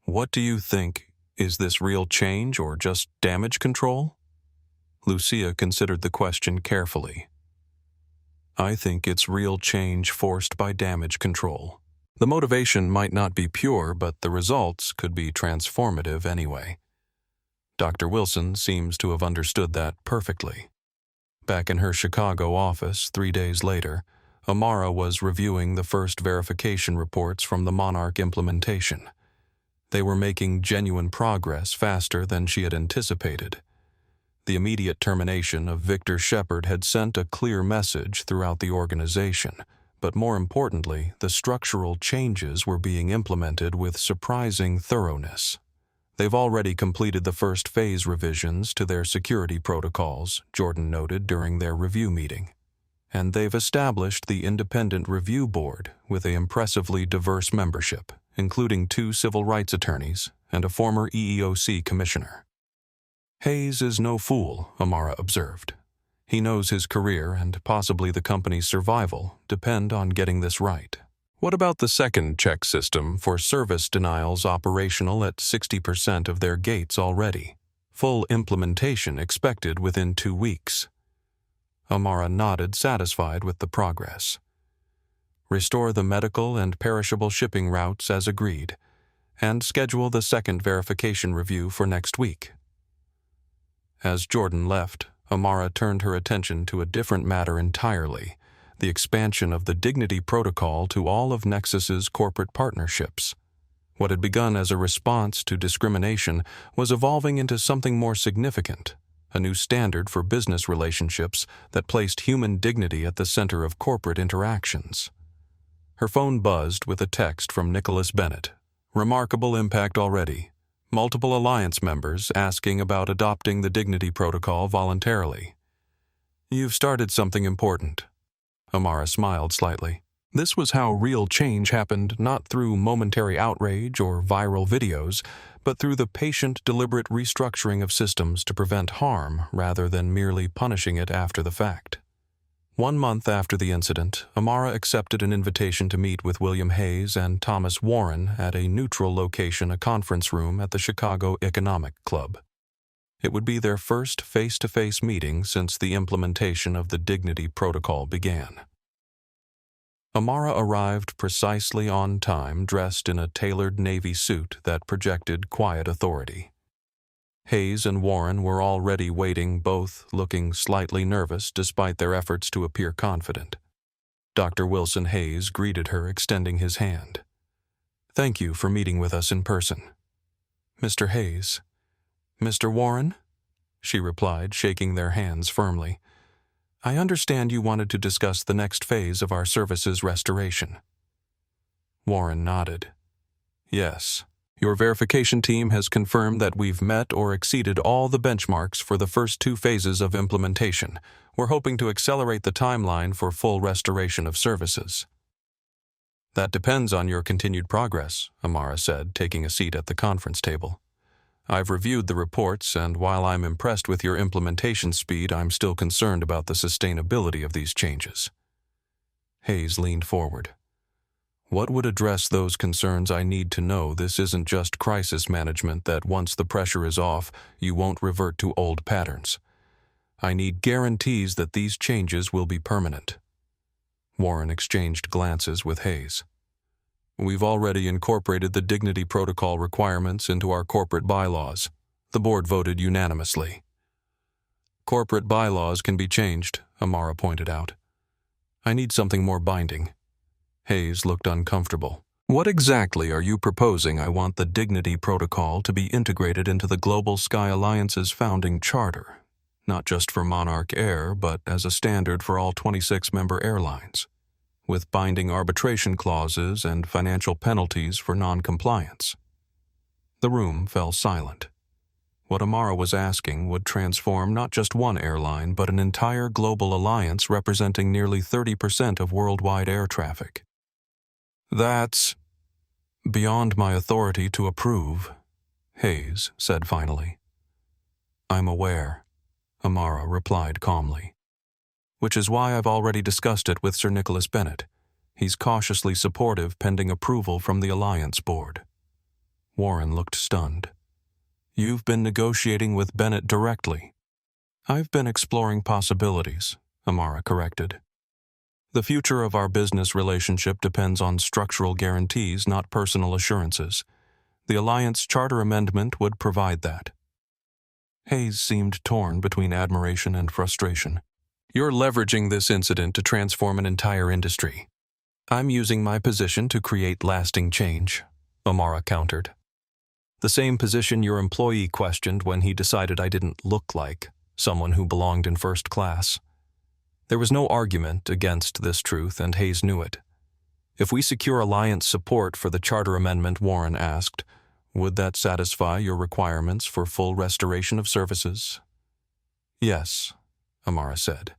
What do you think? Is this real change or just damage control? Lucia considered the question carefully. I think it's real change forced by damage control. The motivation might not be pure, but the results could be transformative anyway. Dr. Wilson seems to have understood that perfectly. Back in her Chicago office 3 days later, Amara was reviewing the first verification reports from the Monarch implementation. They were making genuine progress faster than she had anticipated. The immediate termination of Victor Shepard had sent a clear message throughout the organization, but more importantly, the structural changes were being implemented with surprising thoroughness. They've already completed the first phase revisions to their security protocols, Jordan noted during their review meeting. And they've established the independent review board with an impressively diverse membership, including 2 civil rights attorneys and a former EEOC commissioner. Hayes is no fool, Amara observed. He knows his career and possibly the company's survival depend on getting this right. What about the second check system for service denials operational at 60% of their gates already? Full implementation expected within 2 weeks. Amara nodded, satisfied with the progress. Restore the medical and perishable shipping routes as agreed, and schedule the second verification review for next week. As Jordan left, Amara turned her attention to a different matter entirely, the expansion of the Dignity Protocol to all of Nexus's corporate partnerships. What had begun as a response to discrimination was evolving into something more significant, a new standard for business relationships that placed human dignity at the center of corporate interactions. Her phone buzzed with a text from Nicholas Bennett. Remarkable impact already. Multiple alliance members asking about adopting the Dignity Protocol voluntarily. You've started something important. Amara smiled slightly. This was how real change happened, not through momentary outrage or viral videos, but through the patient, deliberate restructuring of systems to prevent harm rather than merely punishing it after the fact. 1 month after the incident, Amara accepted an invitation to meet with William Hayes and Thomas Warren at a neutral location, a conference room at the Chicago Economic Club. It would be their first face-to-face meeting since the implementation of the Dignity Protocol began. Amara arrived precisely on time, dressed in a tailored navy suit that projected quiet authority. Hayes and Warren were already waiting, both looking slightly nervous despite their efforts to appear confident. Dr. Wilson Hayes greeted her, extending his hand. "Thank you for meeting with us in person." "Mr. Hayes." "Mr. Warren?" she replied, shaking their hands firmly. "I understand you wanted to discuss the next phase of our services restoration." Warren nodded. "Yes. Your verification team has confirmed that we've met or exceeded all the benchmarks for the first 2 phases of implementation. We're hoping to accelerate the timeline for full restoration of services." "That depends on your continued progress," Amara said, taking a seat at the conference table. "I've reviewed the reports, and while I'm impressed with your implementation speed, I'm still concerned about the sustainability of these changes." Hayes leaned forward. "What would address those concerns? I need to know this isn't just crisis management, that once the pressure is off, you won't revert to old patterns. I need guarantees that these changes will be permanent." Warren exchanged glances with Hayes. "We've already incorporated the Dignity Protocol requirements into our corporate bylaws." The board voted unanimously. "Corporate bylaws can be changed," Amara pointed out. "I need something more binding." Hayes looked uncomfortable. "What exactly are you proposing?" "I want the Dignity Protocol to be integrated into the Global Sky Alliance's founding charter, not just for Monarch Air, but as a standard for all 26 member airlines, with binding arbitration clauses and financial penalties for non-compliance." The room fell silent. What Amara was asking would transform not just one airline, but an entire global alliance representing nearly 30% of worldwide air traffic. "That's beyond my authority to approve," Hayes said finally. "I'm aware," Amara replied calmly. "Which is why I've already discussed it with Sir Nicholas Bennett. He's cautiously supportive pending approval from the Alliance Board." Warren looked stunned. "You've been negotiating with Bennett directly?" "I've been exploring possibilities," Amara corrected. "The future of our business relationship depends on structural guarantees, not personal assurances. The Alliance Charter Amendment would provide that." Hayes seemed torn between admiration and frustration. "You're leveraging this incident to transform an entire industry." "I'm using my position to create lasting change," Amara countered. "The same position your employee questioned when he decided I didn't look like someone who belonged in first class." There was no argument against this truth, and Hayes knew it. "If we secure Alliance support for the Charter Amendment," Warren asked, "would that satisfy your requirements for full restoration of services?" "Yes," Amara said.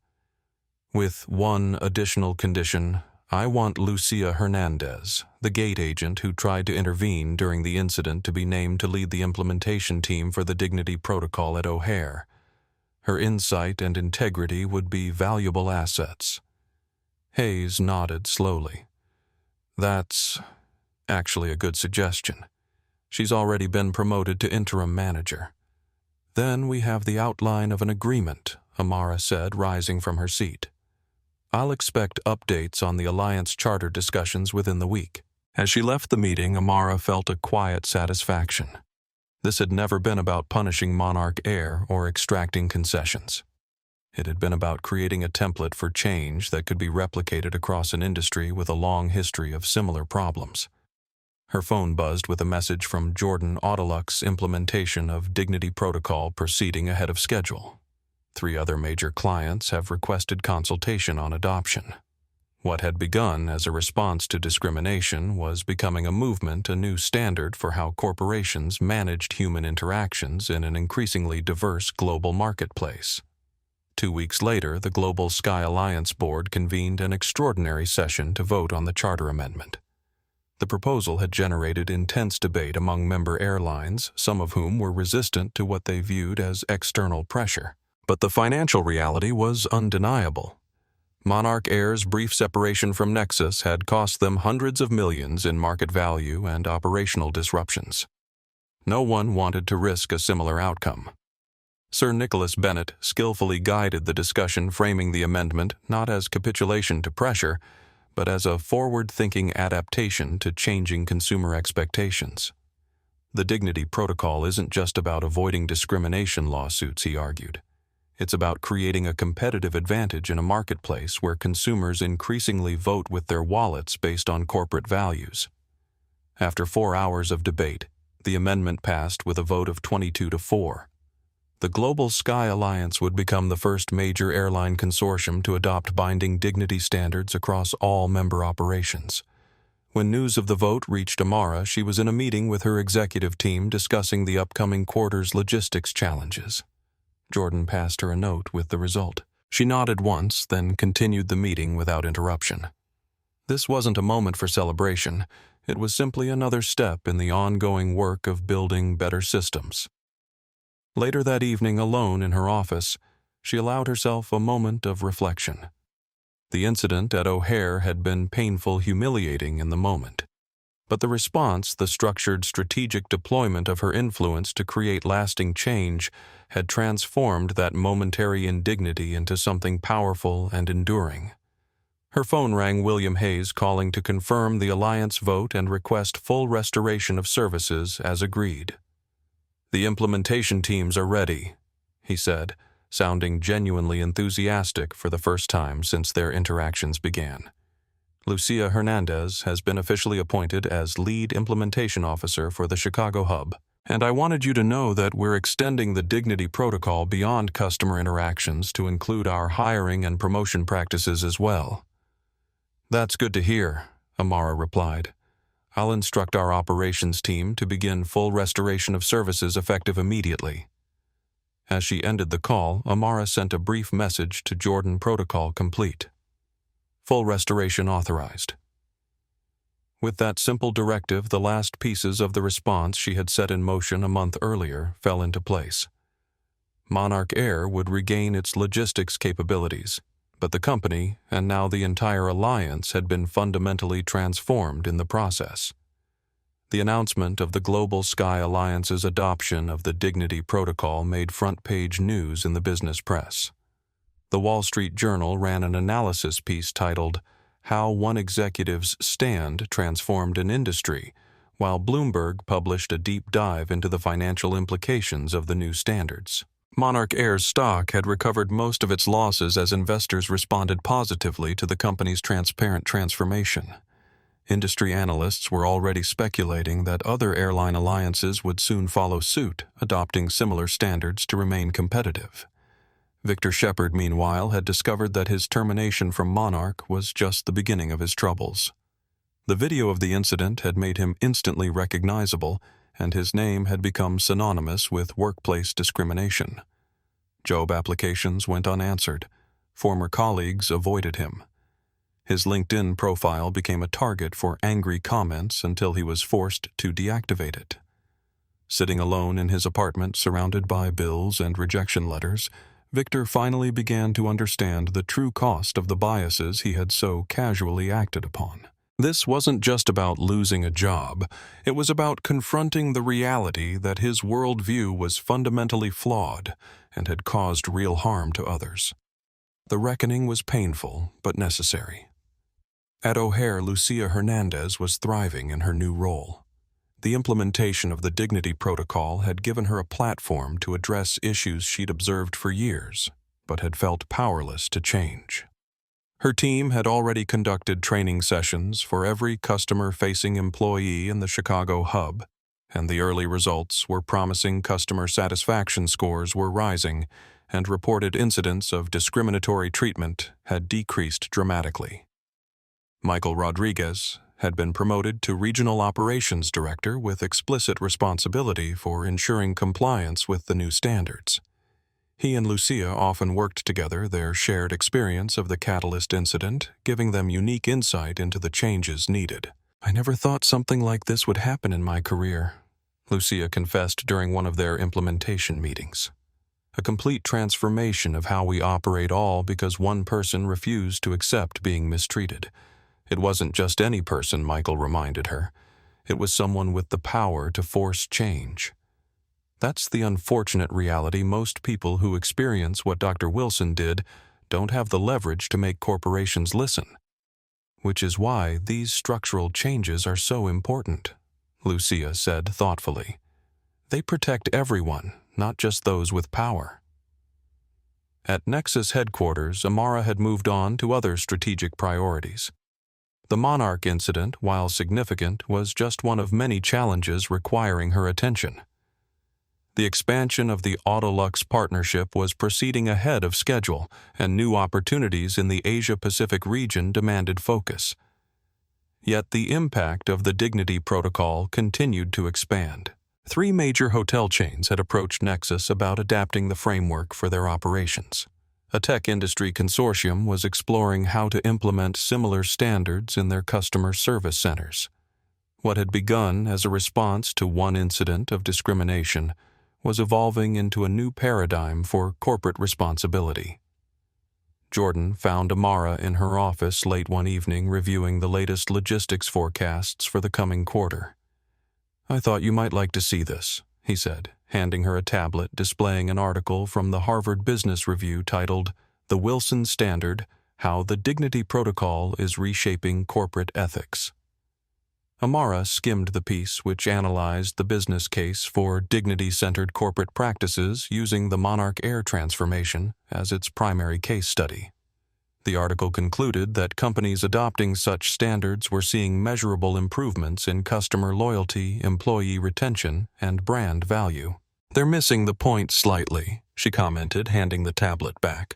"With one additional condition. I want Lucia Hernandez, the gate agent who tried to intervene during the incident, to be named to lead the implementation team for the Dignity Protocol at O'Hare. Her insight and integrity would be valuable assets." Hayes nodded slowly. "That's actually a good suggestion. She's already been promoted to interim manager." "Then we have the outline of an agreement," Amara said, rising from her seat. "I'll expect updates on the Alliance Charter discussions within the week." As she left the meeting, Amara felt a quiet satisfaction. This had never been about punishing Monarch Air or extracting concessions. It had been about creating a template for change that could be replicated across an industry with a long history of similar problems. Her phone buzzed with a message from Jordan Autolux's implementation of Dignity Protocol proceeding ahead of schedule. 3 other major clients have requested consultation on adoption. What had begun as a response to discrimination was becoming a movement, a new standard for how corporations managed human interactions in an increasingly diverse global marketplace. 2 weeks later, the Global Sky Alliance Board convened an extraordinary session to vote on the Charter Amendment. The proposal had generated intense debate among member airlines, some of whom were resistant to what they viewed as external pressure. But the financial reality was undeniable. Monarch Air's brief separation from Nexus had cost them hundreds of millions in market value and operational disruptions. No one wanted to risk a similar outcome. Sir Nicholas Bennett skillfully guided the discussion, framing the amendment not as capitulation to pressure, but as a forward-thinking adaptation to changing consumer expectations. The Dignity Protocol isn't just about avoiding discrimination lawsuits, he argued. It's about creating a competitive advantage in a marketplace where consumers increasingly vote with their wallets based on corporate values. After 4 hours of debate, the amendment passed with a vote of 22-4. The Global Sky Alliance would become the first major airline consortium to adopt binding dignity standards across all member operations. When news of the vote reached Amara, she was in a meeting with her executive team discussing the upcoming quarter's logistics challenges. Jordan passed her a note with the result. She nodded once, then continued the meeting without interruption. This wasn't a moment for celebration. It was simply another step in the ongoing work of building better systems. Later that evening, alone in her office, she allowed herself a moment of reflection. The incident at O'Hare had been painful, humiliating in the moment. But the response, the structured strategic deployment of her influence to create lasting change, had transformed that momentary indignity into something powerful and enduring. Her phone rang, William Hayes calling to confirm the Alliance vote and request full restoration of services as agreed. "The implementation teams are ready," he said, sounding genuinely enthusiastic for the first time since their interactions began. "Lucia Hernandez has been officially appointed as lead implementation officer for the Chicago hub, and I wanted you to know that we're extending the Dignity Protocol beyond customer interactions to include our hiring and promotion practices as well." "That's good to hear," Amara replied. "I'll instruct our operations team to begin full restoration of services effective immediately." As she ended the call, Amara sent a brief message to Jordan: "Protocol complete. Full restoration authorized." With that simple directive, the last pieces of the response she had set in motion a month earlier fell into place. Monarch Air would regain its logistics capabilities, but the company, and now the entire alliance, had been fundamentally transformed in the process. The announcement of the Global Sky Alliance's adoption of the Dignity Protocol made front-page news in the business press. The Wall Street Journal ran an analysis piece titled, "How One Executive's Stand Transformed an Industry," while Bloomberg published a deep dive into the financial implications of the new standards. Monarch Air's stock had recovered most of its losses as investors responded positively to the company's transparent transformation. Industry analysts were already speculating that other airline alliances would soon follow suit, adopting similar standards to remain competitive. Victor Shepard, meanwhile, had discovered that his termination from Monarch was just the beginning of his troubles. The video of the incident had made him instantly recognizable, and his name had become synonymous with workplace discrimination. Job applications went unanswered. Former colleagues avoided him. His LinkedIn profile became a target for angry comments until he was forced to deactivate it. Sitting alone in his apartment, surrounded by bills and rejection letters, Victor finally began to understand the true cost of the biases he had so casually acted upon. This wasn't just about losing a job. It was about confronting the reality that his worldview was fundamentally flawed and had caused real harm to others. The reckoning was painful, but necessary. At O'Hare, Lucia Hernandez was thriving in her new role. The implementation of the Dignity Protocol had given her a platform to address issues she'd observed for years, but had felt powerless to change. Her team had already conducted training sessions for every customer-facing employee in the Chicago hub, and the early results were promising. Customer satisfaction scores were rising, and reported incidents of discriminatory treatment had decreased dramatically. Michael Rodriguez had been promoted to Regional Operations Director with explicit responsibility for ensuring compliance with the new standards. He and Lucia often worked together, their shared experience of the Catalyst incident giving them unique insight into the changes needed. "I never thought something like this would happen in my career," Lucia confessed during one of their implementation meetings. "A complete transformation of how we operate, all because one person refused to accept being mistreated. It wasn't just any person," Michael reminded her. "It was someone with the power to force change." That's the unfortunate reality. Most people who experience what Dr. Wilson did don't have the leverage to make corporations listen. Which is why these structural changes are so important. Lucia said thoughtfully. They protect everyone, not just those with power. At Nexus headquarters, Amara had moved on to other strategic priorities. The Monarch incident, while significant, was just one of many challenges requiring her attention. The expansion of the Autolux partnership was proceeding ahead of schedule, and new opportunities in the Asia-Pacific region demanded focus. Yet the impact of the Dignity Protocol continued to expand. 3 major hotel chains had approached Nexus about adapting the framework for their operations. A tech industry consortium was exploring how to implement similar standards in their customer service centers. What had begun as a response to one incident of discrimination was evolving into a new paradigm for corporate responsibility. Jordan found Amara in her office late one evening reviewing the latest logistics forecasts for the coming quarter. "I thought you might like to see this," he said, handing her a tablet displaying an article from the Harvard Business Review titled "The Wilson Standard: How the Dignity Protocol is Reshaping Corporate Ethics." Amara skimmed the piece, which analyzed the business case for dignity-centered corporate practices using the Monarch Air transformation as its primary case study. The article concluded that companies adopting such standards were seeing measurable improvements in customer loyalty, employee retention, and brand value. "They're missing the point slightly," she commented, handing the tablet back.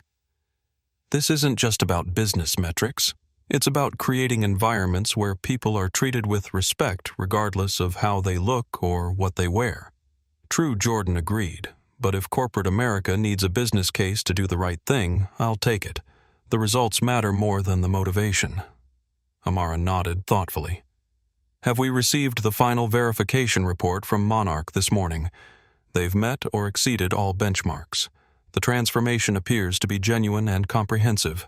"This isn't just about business metrics. It's about creating environments where people are treated with respect regardless of how they look or what they wear." True, Jordan agreed, but if corporate America needs a business case to do the right thing, I'll take it. The results matter more than the motivation. Amara nodded thoughtfully. "Have we received the final verification report from Monarch this morning? They've met or exceeded all benchmarks. The transformation appears to be genuine and comprehensive."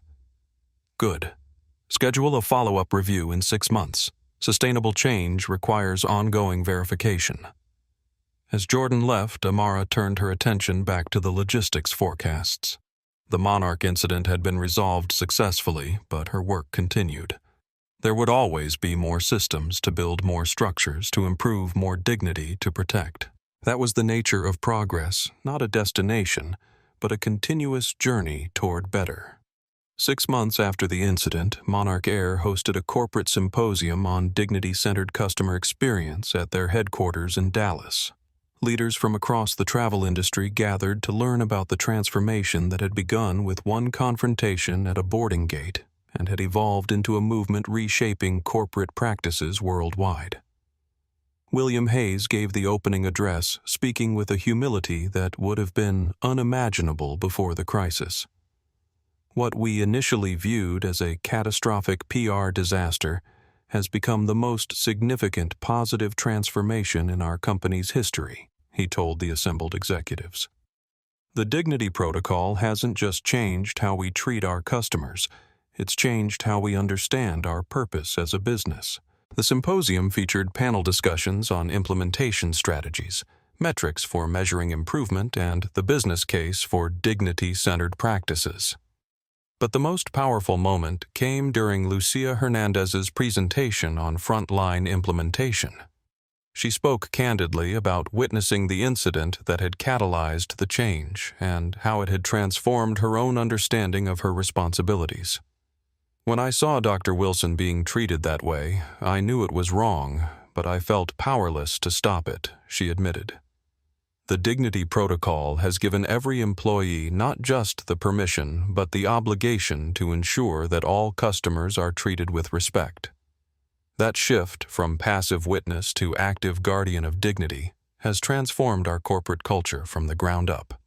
"Good. Schedule a follow-up review in 6 months. Sustainable change requires ongoing verification." As Jordan left, Amara turned her attention back to the logistics forecasts. The Monarch incident had been resolved successfully, but her work continued. There would always be more systems to build, more structures to improve, more dignity to protect. That was the nature of progress, not a destination, but a continuous journey toward better. 6 months after the incident, Monarch Air hosted a corporate symposium on dignity-centered customer experience at their headquarters in Dallas. Leaders from across the travel industry gathered to learn about the transformation that had begun with one confrontation at a boarding gate and had evolved into a movement reshaping corporate practices worldwide. William Hayes gave the opening address, speaking with a humility that would have been unimaginable before the crisis. What we initially viewed as a catastrophic PR disaster has become the most significant positive transformation in our company's history, he told the assembled executives. The Dignity Protocol hasn't just changed how we treat our customers, it's changed how we understand our purpose as a business. The symposium featured panel discussions on implementation strategies, metrics for measuring improvement, and the business case for dignity-centered practices. But the most powerful moment came during Lucia Hernandez's presentation on frontline implementation. She spoke candidly about witnessing the incident that had catalyzed the change and how it had transformed her own understanding of her responsibilities. "When I saw Dr. Wilson being treated that way, I knew it was wrong, but I felt powerless to stop it," she admitted. The Dignity Protocol has given every employee not just the permission, but the obligation to ensure that all customers are treated with respect. That shift from passive witness to active guardian of dignity has transformed our corporate culture from the ground up.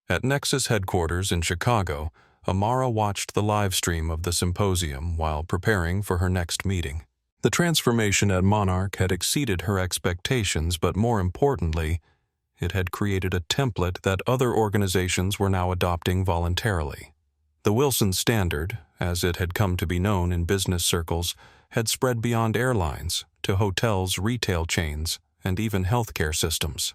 At Nexus headquarters in Chicago, Amara watched the live stream of the symposium while preparing for her next meeting. The transformation at Monarch had exceeded her expectations, but more importantly, it had created a template that other organizations were now adopting voluntarily. The Wilson Standard, as it had come to be known in business circles, had spread beyond airlines to hotels, retail chains, and even healthcare systems.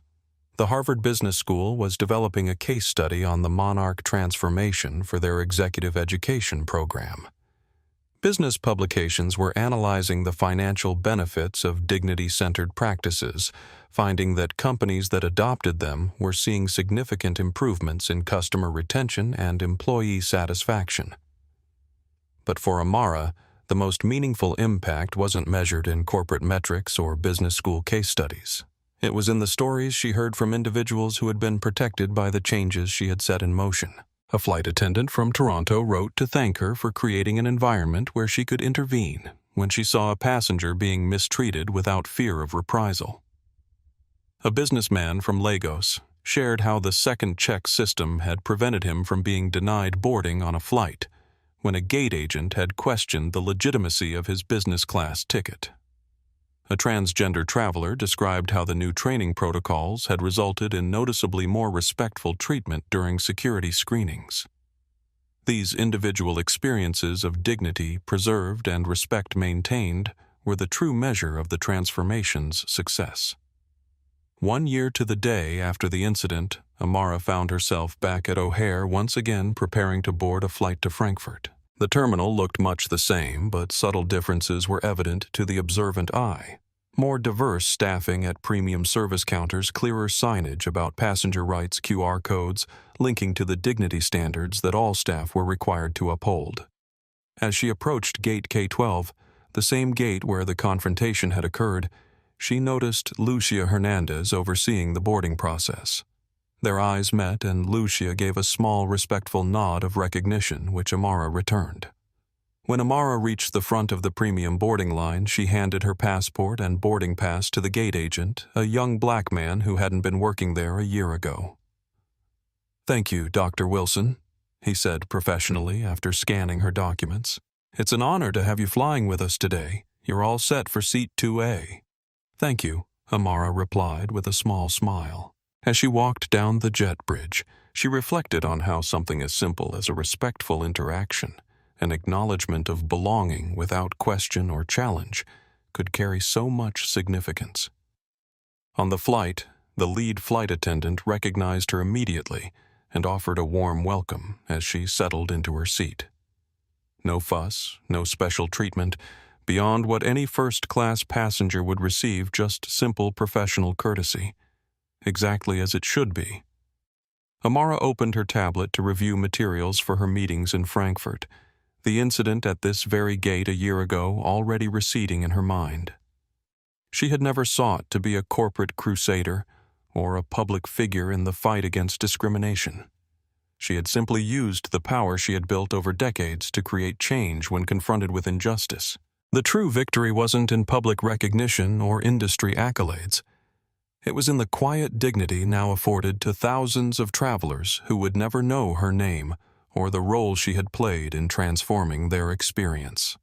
The Harvard Business School was developing a case study on the Monarch transformation for their executive education program. Business publications were analyzing the financial benefits of dignity-centered practices, finding that companies that adopted them were seeing significant improvements in customer retention and employee satisfaction. But for Amara, the most meaningful impact wasn't measured in corporate metrics or business school case studies. It was in the stories she heard from individuals who had been protected by the changes she had set in motion. A flight attendant from Toronto wrote to thank her for creating an environment where she could intervene when she saw a passenger being mistreated without fear of reprisal. A businessman from Lagos shared how the second check system had prevented him from being denied boarding on a flight when a gate agent had questioned the legitimacy of his business class ticket. A transgender traveler described how the new training protocols had resulted in noticeably more respectful treatment during security screenings. These individual experiences of dignity preserved and respect maintained were the true measure of the transformation's success. 1 year to the day after the incident, Amara found herself back at O'Hare once again preparing to board a flight to Frankfurt. The terminal looked much the same, but subtle differences were evident to the observant eye. More diverse staffing at premium service counters, clearer signage about passenger rights, QR codes linking to the dignity standards that all staff were required to uphold. As she approached Gate K12, the same gate where the confrontation had occurred, she noticed Lucia Hernandez overseeing the boarding process. Their eyes met, and Lucia gave a small, respectful nod of recognition, which Amara returned. When Amara reached the front of the premium boarding line, she handed her passport and boarding pass to the gate agent, a young black man who hadn't been working there a year ago. "Thank you, Dr. Wilson," he said professionally after scanning her documents. "It's an honor to have you flying with us today. You're all set for seat 2A. "Thank you," Amara replied with a small smile. As she walked down the jet bridge, she reflected on how something as simple as a respectful interaction, an acknowledgement of belonging without question or challenge, could carry so much significance. On the flight, the lead flight attendant recognized her immediately and offered a warm welcome as she settled into her seat. No fuss, no special treatment, beyond what any first-class passenger would receive, just simple professional courtesy. Exactly as it should be. Amara opened her tablet to review materials for her meetings in Frankfurt, the incident at this very gate a year ago already receding in her mind. She had never sought to be a corporate crusader or a public figure in the fight against discrimination. She had simply used the power she had built over decades to create change when confronted with injustice. The true victory wasn't in public recognition or industry accolades. It was in the quiet dignity now afforded to thousands of travelers who would never know her name or the role she had played in transforming their experience.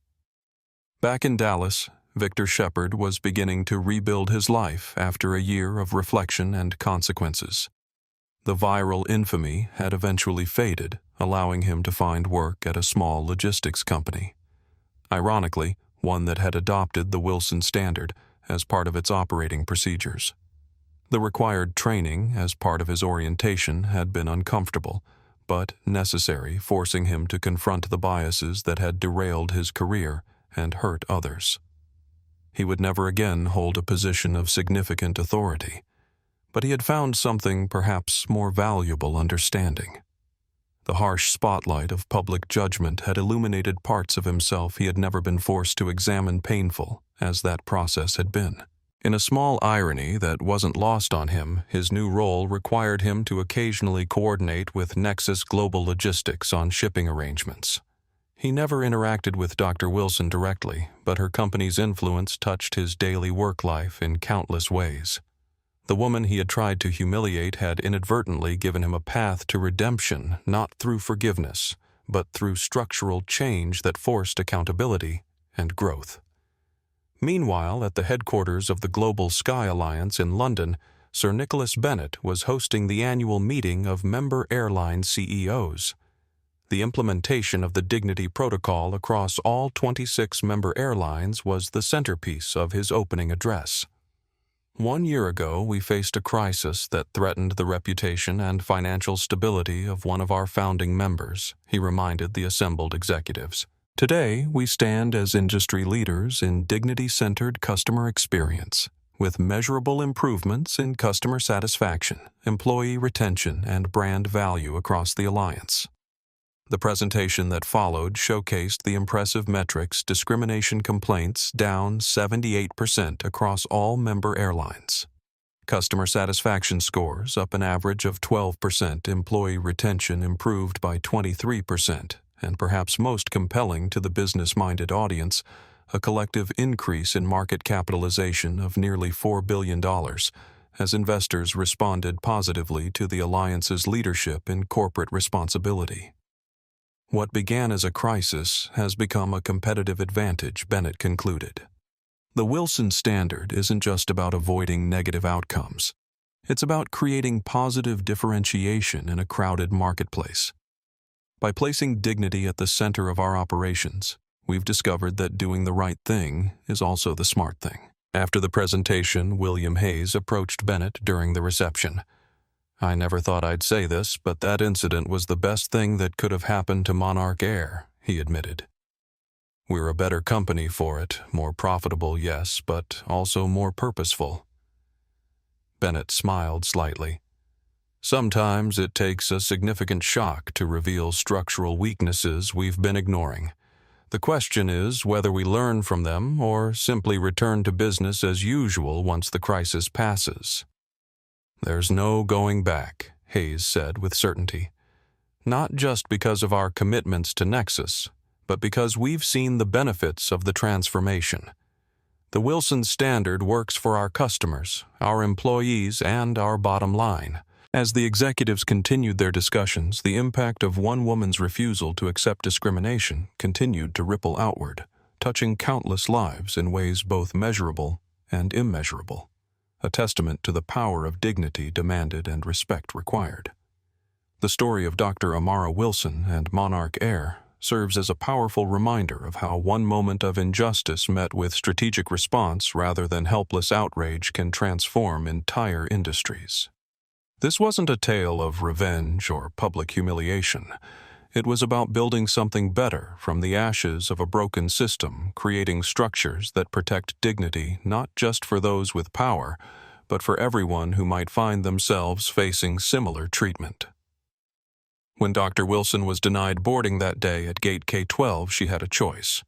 Back in Dallas, Victor Shepard was beginning to rebuild his life after a year of reflection and consequences. The viral infamy had eventually faded, allowing him to find work at a small logistics company. Ironically, one that had adopted the Wilson standard as part of its operating procedures. The required training as part of his orientation had been uncomfortable, but necessary, forcing him to confront the biases that had derailed his career and hurt others. He would never again hold a position of significant authority, but he had found something perhaps more valuable: understanding. The harsh spotlight of public judgment had illuminated parts of himself he had never been forced to examine, painful as that process had been. In a small irony that wasn't lost on him, his new role required him to occasionally coordinate with Nexus Global Logistics on shipping arrangements. He never interacted with Dr. Wilson directly, but her company's influence touched his daily work life in countless ways. The woman he had tried to humiliate had inadvertently given him a path to redemption, not through forgiveness, but through structural change that forced accountability and growth. Meanwhile, at the headquarters of the Global Sky Alliance in London, Sir Nicholas Bennett was hosting the annual meeting of member airline CEOs. The implementation of the Dignity Protocol across all 26 member airlines was the centerpiece of his opening address. 1 year ago, we faced a crisis that threatened the reputation and financial stability of one of our founding members, he reminded the assembled executives. Today, we stand as industry leaders in dignity-centered customer experience, with measurable improvements in customer satisfaction, employee retention, and brand value across the alliance. The presentation that followed showcased the impressive metrics: discrimination complaints down 78% across all member airlines, customer satisfaction scores up an average of 12%, employee retention improved by 23%, and perhaps most compelling to the business-minded audience, a collective increase in market capitalization of nearly $4 billion, as investors responded positively to the alliance's leadership in corporate responsibility. What began as a crisis has become a competitive advantage, Bennett concluded. The Wilson Standard isn't just about avoiding negative outcomes. It's about creating positive differentiation in a crowded marketplace. By placing dignity at the center of our operations, we've discovered that doing the right thing is also the smart thing. After the presentation, William Hayes approached Bennett during the reception. "I never thought I'd say this, but that incident was the best thing that could have happened to Monarch Air," he admitted. "We're a better company for it, more profitable, yes, but also more purposeful." Bennett smiled slightly. "Sometimes it takes a significant shock to reveal structural weaknesses we've been ignoring. The question is whether we learn from them or simply return to business as usual once the crisis passes." "There's no going back," Hayes said with certainty. "Not just because of our commitments to Nexus, but because we've seen the benefits of the transformation. The Wilson Standard works for our customers, our employees, and our bottom line." As the executives continued their discussions, the impact of one woman's refusal to accept discrimination continued to ripple outward, touching countless lives in ways both measurable and immeasurable, a testament to the power of dignity demanded and respect required. The story of Dr. Amara Wilson and Monarch Air serves as a powerful reminder of how one moment of injustice met with strategic response rather than helpless outrage can transform entire industries. This wasn't a tale of revenge or public humiliation. It was about building something better from the ashes of a broken system, creating structures that protect dignity not just for those with power, but for everyone who might find themselves facing similar treatment. When Dr. Wilson was denied boarding that day at Gate K12, she had a choice: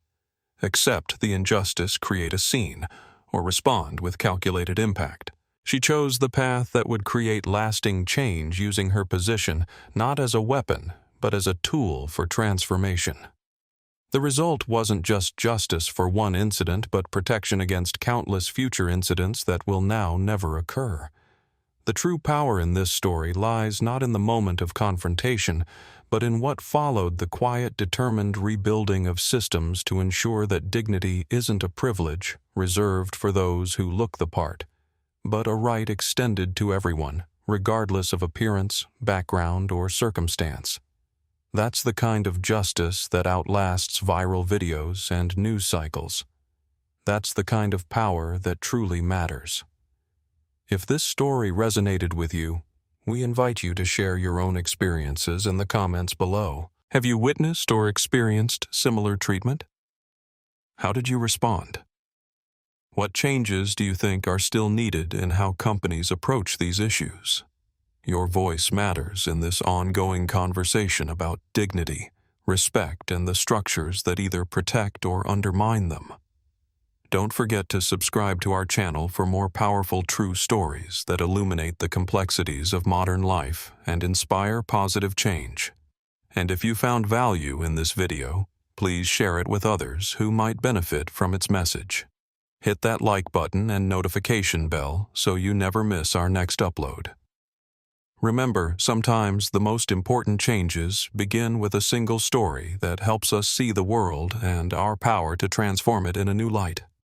accept the injustice, create a scene, or respond with calculated impact. She chose the path that would create lasting change, using her position not as a weapon, but as a tool for transformation. The result wasn't just justice for one incident, but protection against countless future incidents that will now never occur. The true power in this story lies not in the moment of confrontation, but in what followed: the quiet, determined rebuilding of systems to ensure that dignity isn't a privilege reserved for those who look the part, but a right extended to everyone, regardless of appearance, background, or circumstance. That's the kind of justice that outlasts viral videos and news cycles. That's the kind of power that truly matters. If this story resonated with you, we invite you to share your own experiences in the comments below. Have you witnessed or experienced similar treatment? How did you respond? What changes do you think are still needed in how companies approach these issues? Your voice matters in this ongoing conversation about dignity, respect, and the structures that either protect or undermine them. Don't forget to subscribe to our channel for more powerful true stories that illuminate the complexities of modern life and inspire positive change. And if you found value in this video, please share it with others who might benefit from its message. Hit that like button and notification bell so you never miss our next upload. Remember, sometimes the most important changes begin with a single story that helps us see the world and our power to transform it in a new light.